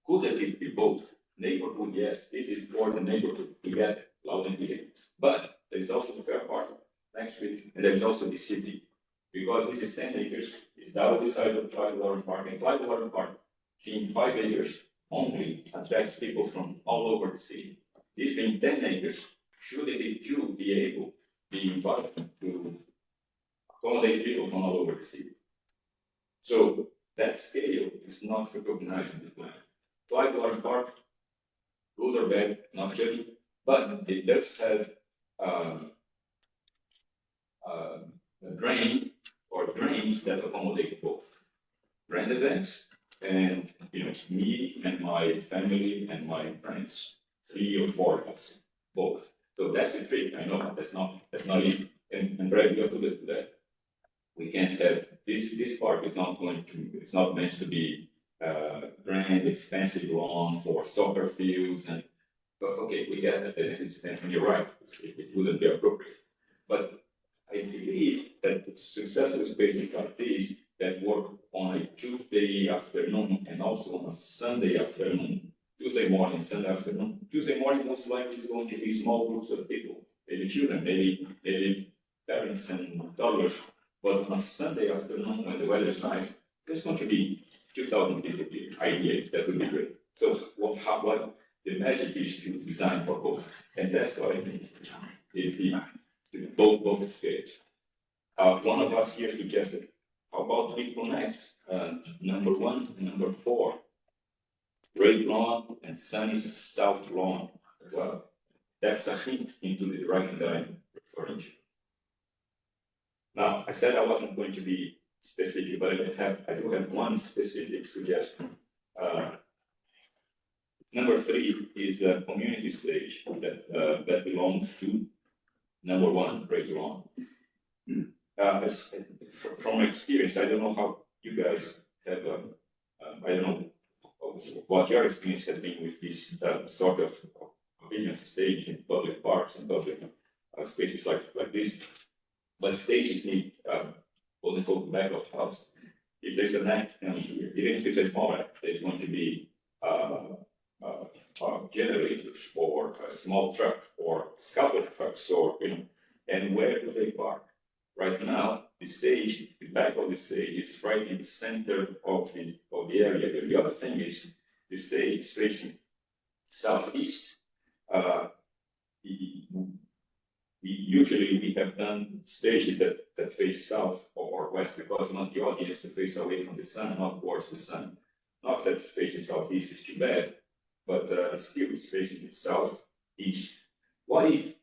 Couldn't it be both? Neighborhood, yes, this is for the neighborhood, we get it, loud and clear. But there is also the fair park next to it, and there is also the city. Because this is 10 acres, it's double the size of Clydewater Park, and Clydewater Park, being 5 acres, only attracts people from all over the city. This being 10 acres, should it too be able to be invited to accommodate people from all over the city? So that scale is not recognized in the plan. Clydewater Park, good or bad, not judging, but it does have a drain or drains that accommodate both grand events and me and my family and my friends, 3 or 4 of us, both. So that's the trick. I know that's not easy. And Brad, you alluded to that. We can't have this park is not going to, it's not meant to be grand, expensive lawn for soccer fields and okay, we get that, and you're right, it wouldn't be appropriate. But I believe that successful spaces like these that work on a Tuesday afternoon and also on a Sunday afternoon, Tuesday morning, Sunday afternoon. Tuesday morning most likely is going to be small groups of people, maybe children, maybe parents and toddlers. But on a Sunday afternoon when the weather is nice, there's going to be 2,000 people here. Ideally, that would be great. So what the magic is to design for both, and that's what I think is the both scales. One of us here suggested, how about we connect number 1 and number 4, Great Lawn and Sunny South Lawn? Well, that's a hint into the direction that I'm referring to. Now, I said I wasn't going to be specific, but I do have one specific suggestion. Number 3 is a community stage that belongs to number 1, Great Lawn. From experience, I don't know how you guys have, I don't know what your experience has been with this sort of convenience stage in public parks and public spaces like this. But stages need, quote unquote, back of house. If there's an act, even if it's a small act, there's going to be generators or a small truck or or a couple of trucks, or, and where do they park? Right now, the stage, the back of the stage is right in the center of the area. The other thing is the stage is facing southeast. Usually we have done stages that face south or west because we want the audience to face away from the sun, not towards the sun. Not that facing southeast is too bad, but still it's facing southeast. What if,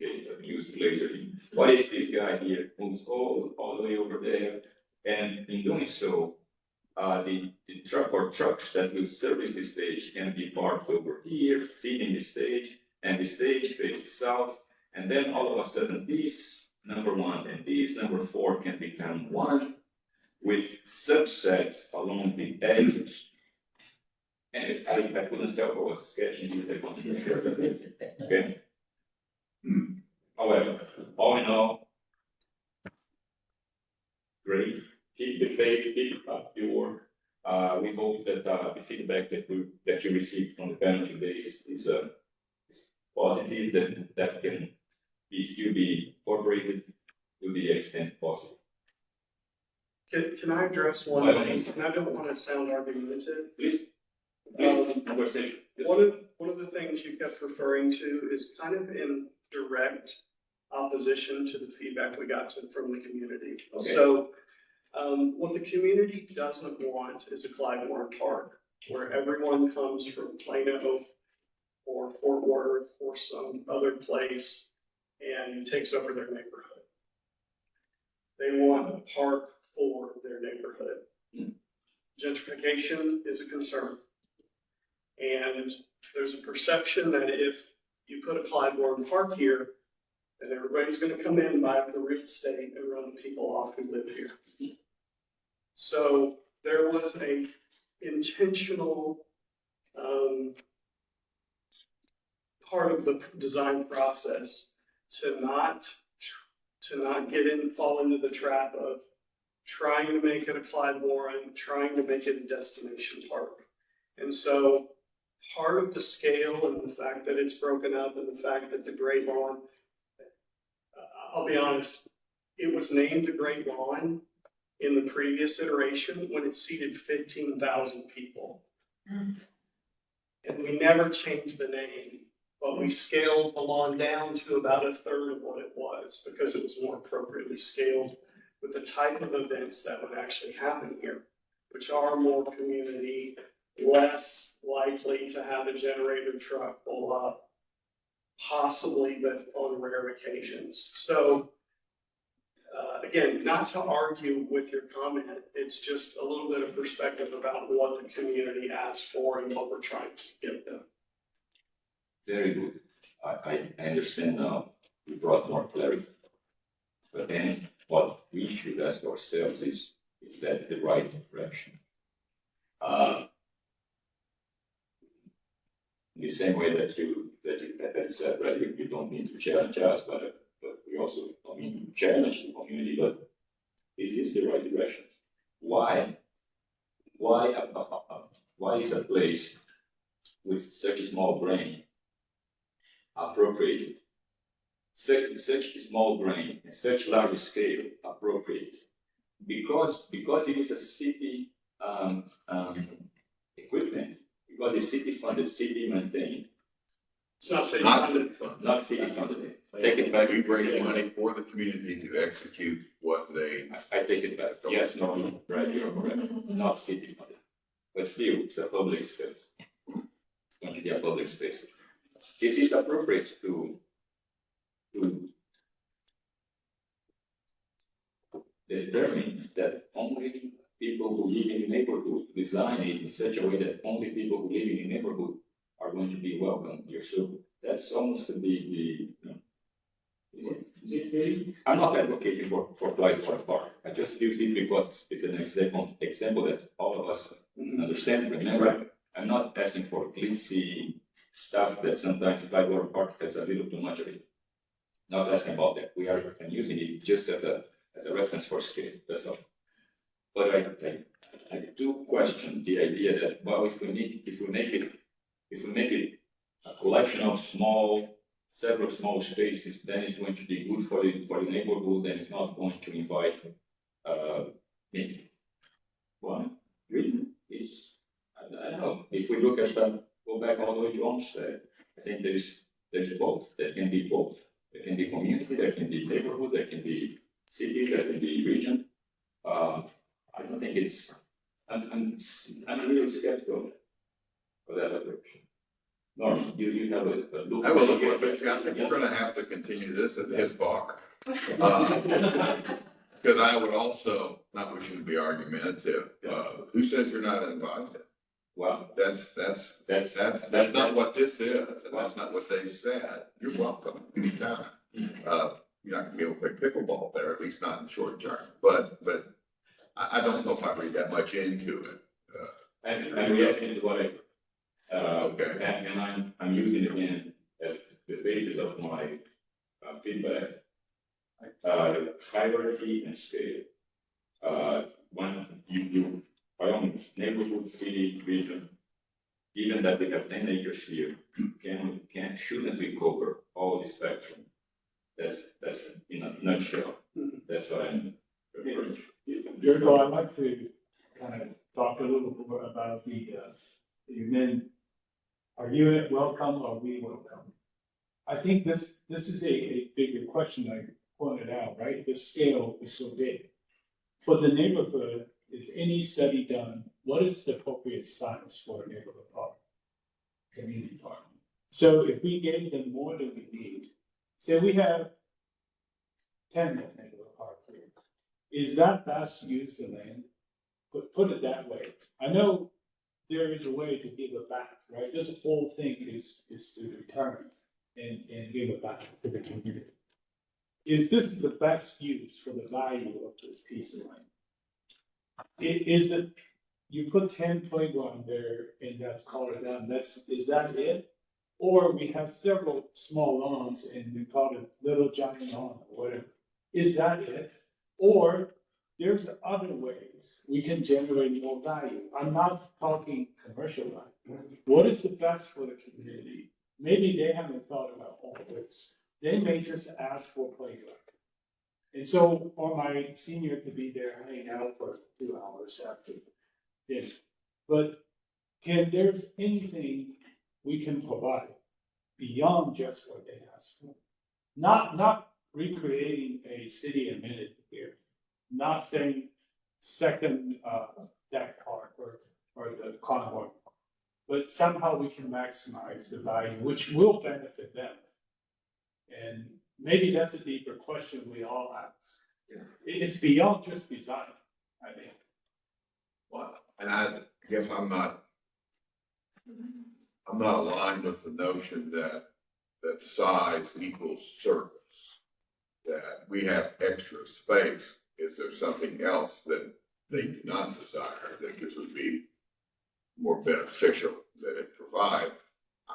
okay, I've used the laser. What if this guy here moves all the way over there, and in doing so, the truck or trucks that will service the stage can be parked over here, feeding the stage, and the stage faces south, and then all of a sudden this number 1 and this number 4 can become one with subsets along the edges. And I couldn't help, I was sketching it. Okay. However, all in all, great. Keep the faith, keep up the work. We hope that the feedback that you received from the panel today is positive, that can still be incorporated to the extent possible. Can I address one thing? And I don't want to sound argumentative. Please, conversation. Yes. One of the things you kept referring to is kind of in direct opposition to the feedback we got from the community. Okay. So, what the community doesn't want is a Clyde Warren Park where everyone comes from Plano or Fort Worth or some other place and takes over their neighborhood. They want a park for their neighborhood. Gentrification is a concern. And there's a perception that if you put a Clyde Warren Park here, then everybody's gonna come in, buy up the real estate and run the people off who live here. So there was a intentional part of the design process to not fall into the trap of trying to make it a Clyde Warren, trying to make it a destination park. And so part of the scale and the fact that it's broken up and the fact that the Great Lawn, I'll be honest, it was named the Great Lawn in the previous iteration when it seated 15,000 people. And we never changed the name, but we scaled the lawn down to about a third of what it was because it was more appropriately scaled with the type of events that would actually happen here, which are more community, less likely to have a generator truck pull up, possibly, but on rare occasions. So, again, not to argue with your comment, it's just a little bit of perspective about what the community asked for and what we're trying to give them. Very good. I understand now. You brought more clarity. But then what we should ask ourselves is that the right direction? In the same way that you said, right, you don't need to challenge us, but we also don't need to challenge the community, but is this the right direction? Why is a place with such a small brain appropriated? Such a small brain and such large scale appropriated? Because it is a city equipment, because it's city funded, city maintained. It's not saying. Not city funded. Take it back. We raise money for the community to execute what they. I take it back. Yes, no, right, you're correct. It's not city funded. But still, it's a public space. It's going to be a public space. Is it appropriate to determine that only people who live in the neighborhood, design it in such a way that only people who live in the neighborhood are going to be welcome here? So that's almost the is it really? I'm not advocating for Clyde Warren Park. I just use it because it's an example that all of us understand. Remember, I'm not asking for glitzy stuff that sometimes Clyde Warren Park has a little too much of it. Not asking about that. I'm using it just as a reference for scale. That's all. But I do question the idea that, well, if we make it a collection of several small spaces, then it's going to be good for the neighborhood, and it's not going to invite, maybe. One, really, I don't know, if we look at go back all the way to Olmsted, I think there's both, there can be both. There can be community, there can be neighborhood, there can be city, there can be region. I don't think it's, I'm really skeptical for that approach. Norman, you have a look. I will look at it, I think we're gonna have to continue this at his bar. Because I would also, not we shouldn't be argumentative, who says you're not invited? Well, That's not what this is, and that's not what they said. You're welcome anytime. You're not gonna be able to play pickleball there, at least not in the short term, but I don't know if I read that much into it. and reacting to what I, Okay. and I'm using it again as the basis of my feedback. Hierarchy and scale. When you, by all means, neighborhood, city, region, given that we have 10 acres here, shouldn't we cover all the spectrum? That's in a nutshell, that's what I'm referring to. Jericho, I'd like to kind of talk a little more about you men, are you welcome or we welcome? I think this is a bigger question I pointed out, right? The scale is so big. For the neighborhood, is any study done? What is the appropriate size for a neighborhood park? Community park. So if we gave them more than we need, say we have 10 neighborhood park here, is that best use of land? Put it that way. I know there is a way to give it back, right? This whole thing is to return and give it back to the community. Is this the best use for the value of this piece of land? Is it, you put 10 playground there and that's called it done, is that it? Or we have several small lawns and we call it little giant lawn or whatever. Is that it? Or there's other ways we can generate more value. I'm not talking commercial value. What is the best for the community? Maybe they haven't thought about all this. They may just ask for playground. And so for my senior to be there hanging out for 2 hours after this. But there's anything we can provide beyond just what they ask for? Not recreating a city amenity here. Not saying second deck park or the carnivore, but somehow we can maximize the value, which will benefit them. And maybe that's a deeper question we all ask. It's beyond just design, I think. Well, and I guess I'm not aligned with the notion that size equals service. That we have extra space. Is there something else that they do not desire that this would be more beneficial that it provide?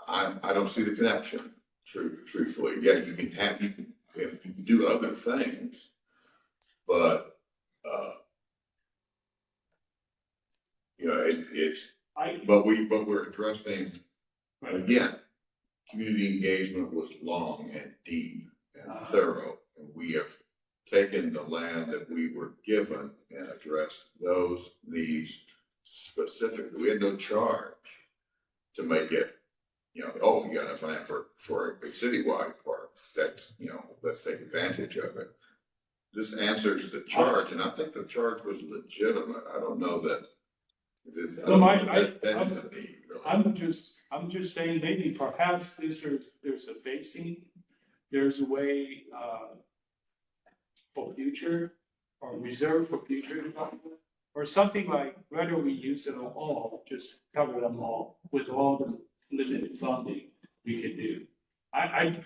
I don't see the connection. Truthfully, yeah, you can do other things, but but we're addressing again. Community engagement was long and deep and thorough, and we have taken the land that we were given and addressed those needs specifically. We had no charge to make it, you got a land for a citywide park. That's, let's take advantage of it. This answers the charge, and I think the charge was legitimate. I don't know that. That is a need, really. I'm just saying maybe perhaps there's a basing, there's a way for future or reserve for future development, or something like whether we use it all, just cover them all with all the limited funding we can do.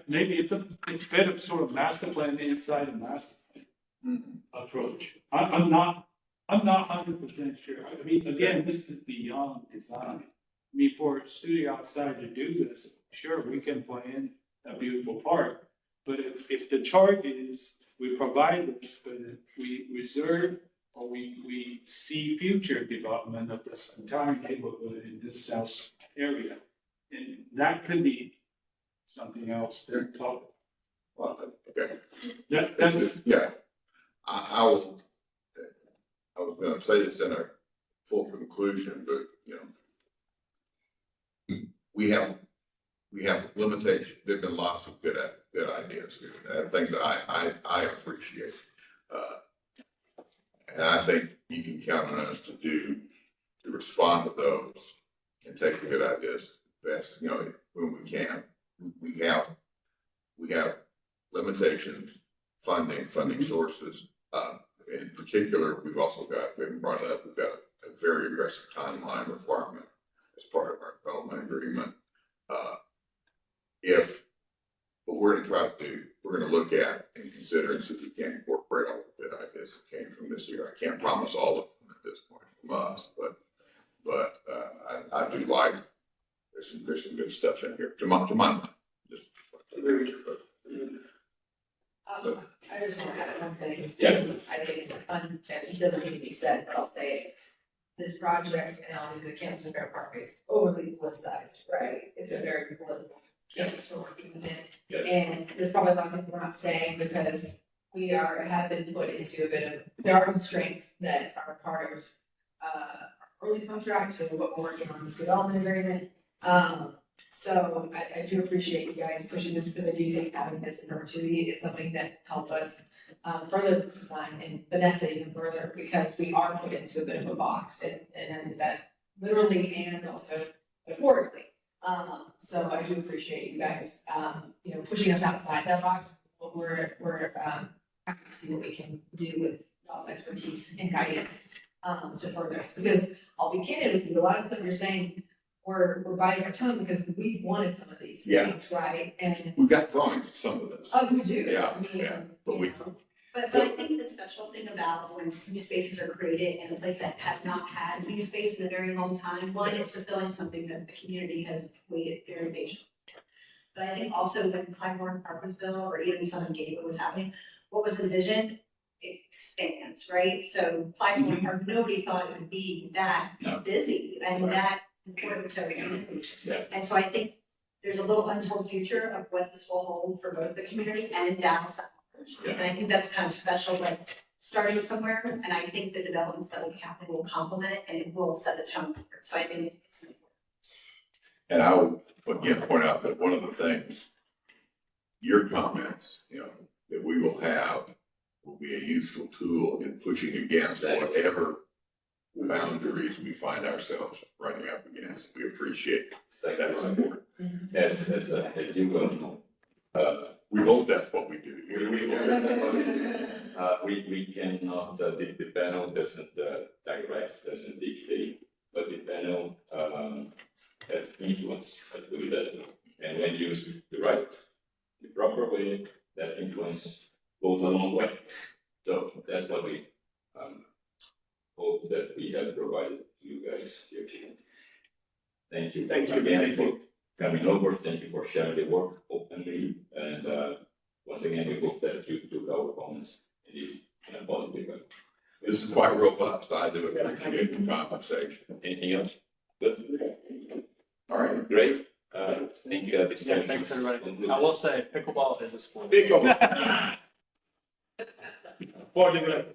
Maybe it's a better sort of master plan inside a master plan approach. I'm not 100% sure. I mean, again, this is beyond design. I mean, for a studio outside to do this, sure, we can plan a beautiful park. But if the charge is we provide this, but we reserve or we see future development of this entire neighborhood in this south area, And that could be something else to talk. Well, okay. That's, Yeah, I will, I was gonna say this in a full conclusion, but, you know, we have limitations, there've been lots of good ideas, things that I appreciate. And I think you can count on us to respond to those and take the good ideas best, you know, when we can. We have limitations, funding sources. In particular, we've also got, we haven't brought it up, we've got a very aggressive timeline requirement as part of our development agreement. What we're gonna try to do, we're gonna look at and consider and see if we can incorporate all the good ideas that came from this year. I can't promise all of them at this point from us, but I do like, there's some good stuff in here, to my mind. Just, I just want to add one thing. Yes. I think it's fun, and it doesn't need to be said, but I'll say it. This project, and obviously the campus and fair park is overly politicized, right? It's a very political campus we're working within. Yes. And there's probably a lot of things we're not saying because we have been put into a bit of, there are constraints that are part of, our early contract, so what we're working on this development agreement. So I do appreciate you guys pushing this because I do think having this in perpetuity is something that help us further the design and finesse it even further because we are put into a bit of a box and that literally and also metaphorically. So I do appreciate you guys, you know, pushing us outside that box. But we're happy to see what we can do with y'all's expertise and guidance to further us. Because I'll be candid with you, a lot of stuff you're saying, we're biting our tongue because we've wanted some of these things, right? And We've got drawings of some of this. oh, we do. Yeah, I mean, yeah, but we, But I think the special thing about when new spaces are created in a place that has not had new space in a very long time, one, it's fulfilling something that the community has waited very patiently for. But I think also when Clybourne Park was built, or even Southern Gateway was happening, what was the vision? It expands, right? So Clybourne Park, nobody thought it would be that No. busy and that important to the community. Yeah. And so I think there's a little untold future of what this will hold for both the community and Dallas. Yeah. And I think that's kind of special, like starting somewhere, and I think the developments that will happen will complement and it will set the tone for it. So I think it's important. and I would again point out that one of the things, your comments, you know, that we will have will be a useful tool in pushing against whatever boundaries we find ourselves running up against. We appreciate that support. As you well know, We hope that's what we do here. we cannot, the panel doesn't direct, doesn't dictate, but the panel has influence, let's put it that way. And when used the proper way, that influence goes a long way. So that's what we hope that we have provided to you guys here today. Thank you. Thank you. Again for coming over. Thank you for sharing the work openly. And once again, we hope that you took our comments in a positive way. This is quite robust. I do appreciate the conversation. Anything else? Good. All right. Great. Thank you. Yeah, thanks everybody. I will say pickleball is a sport. Big one. for the record.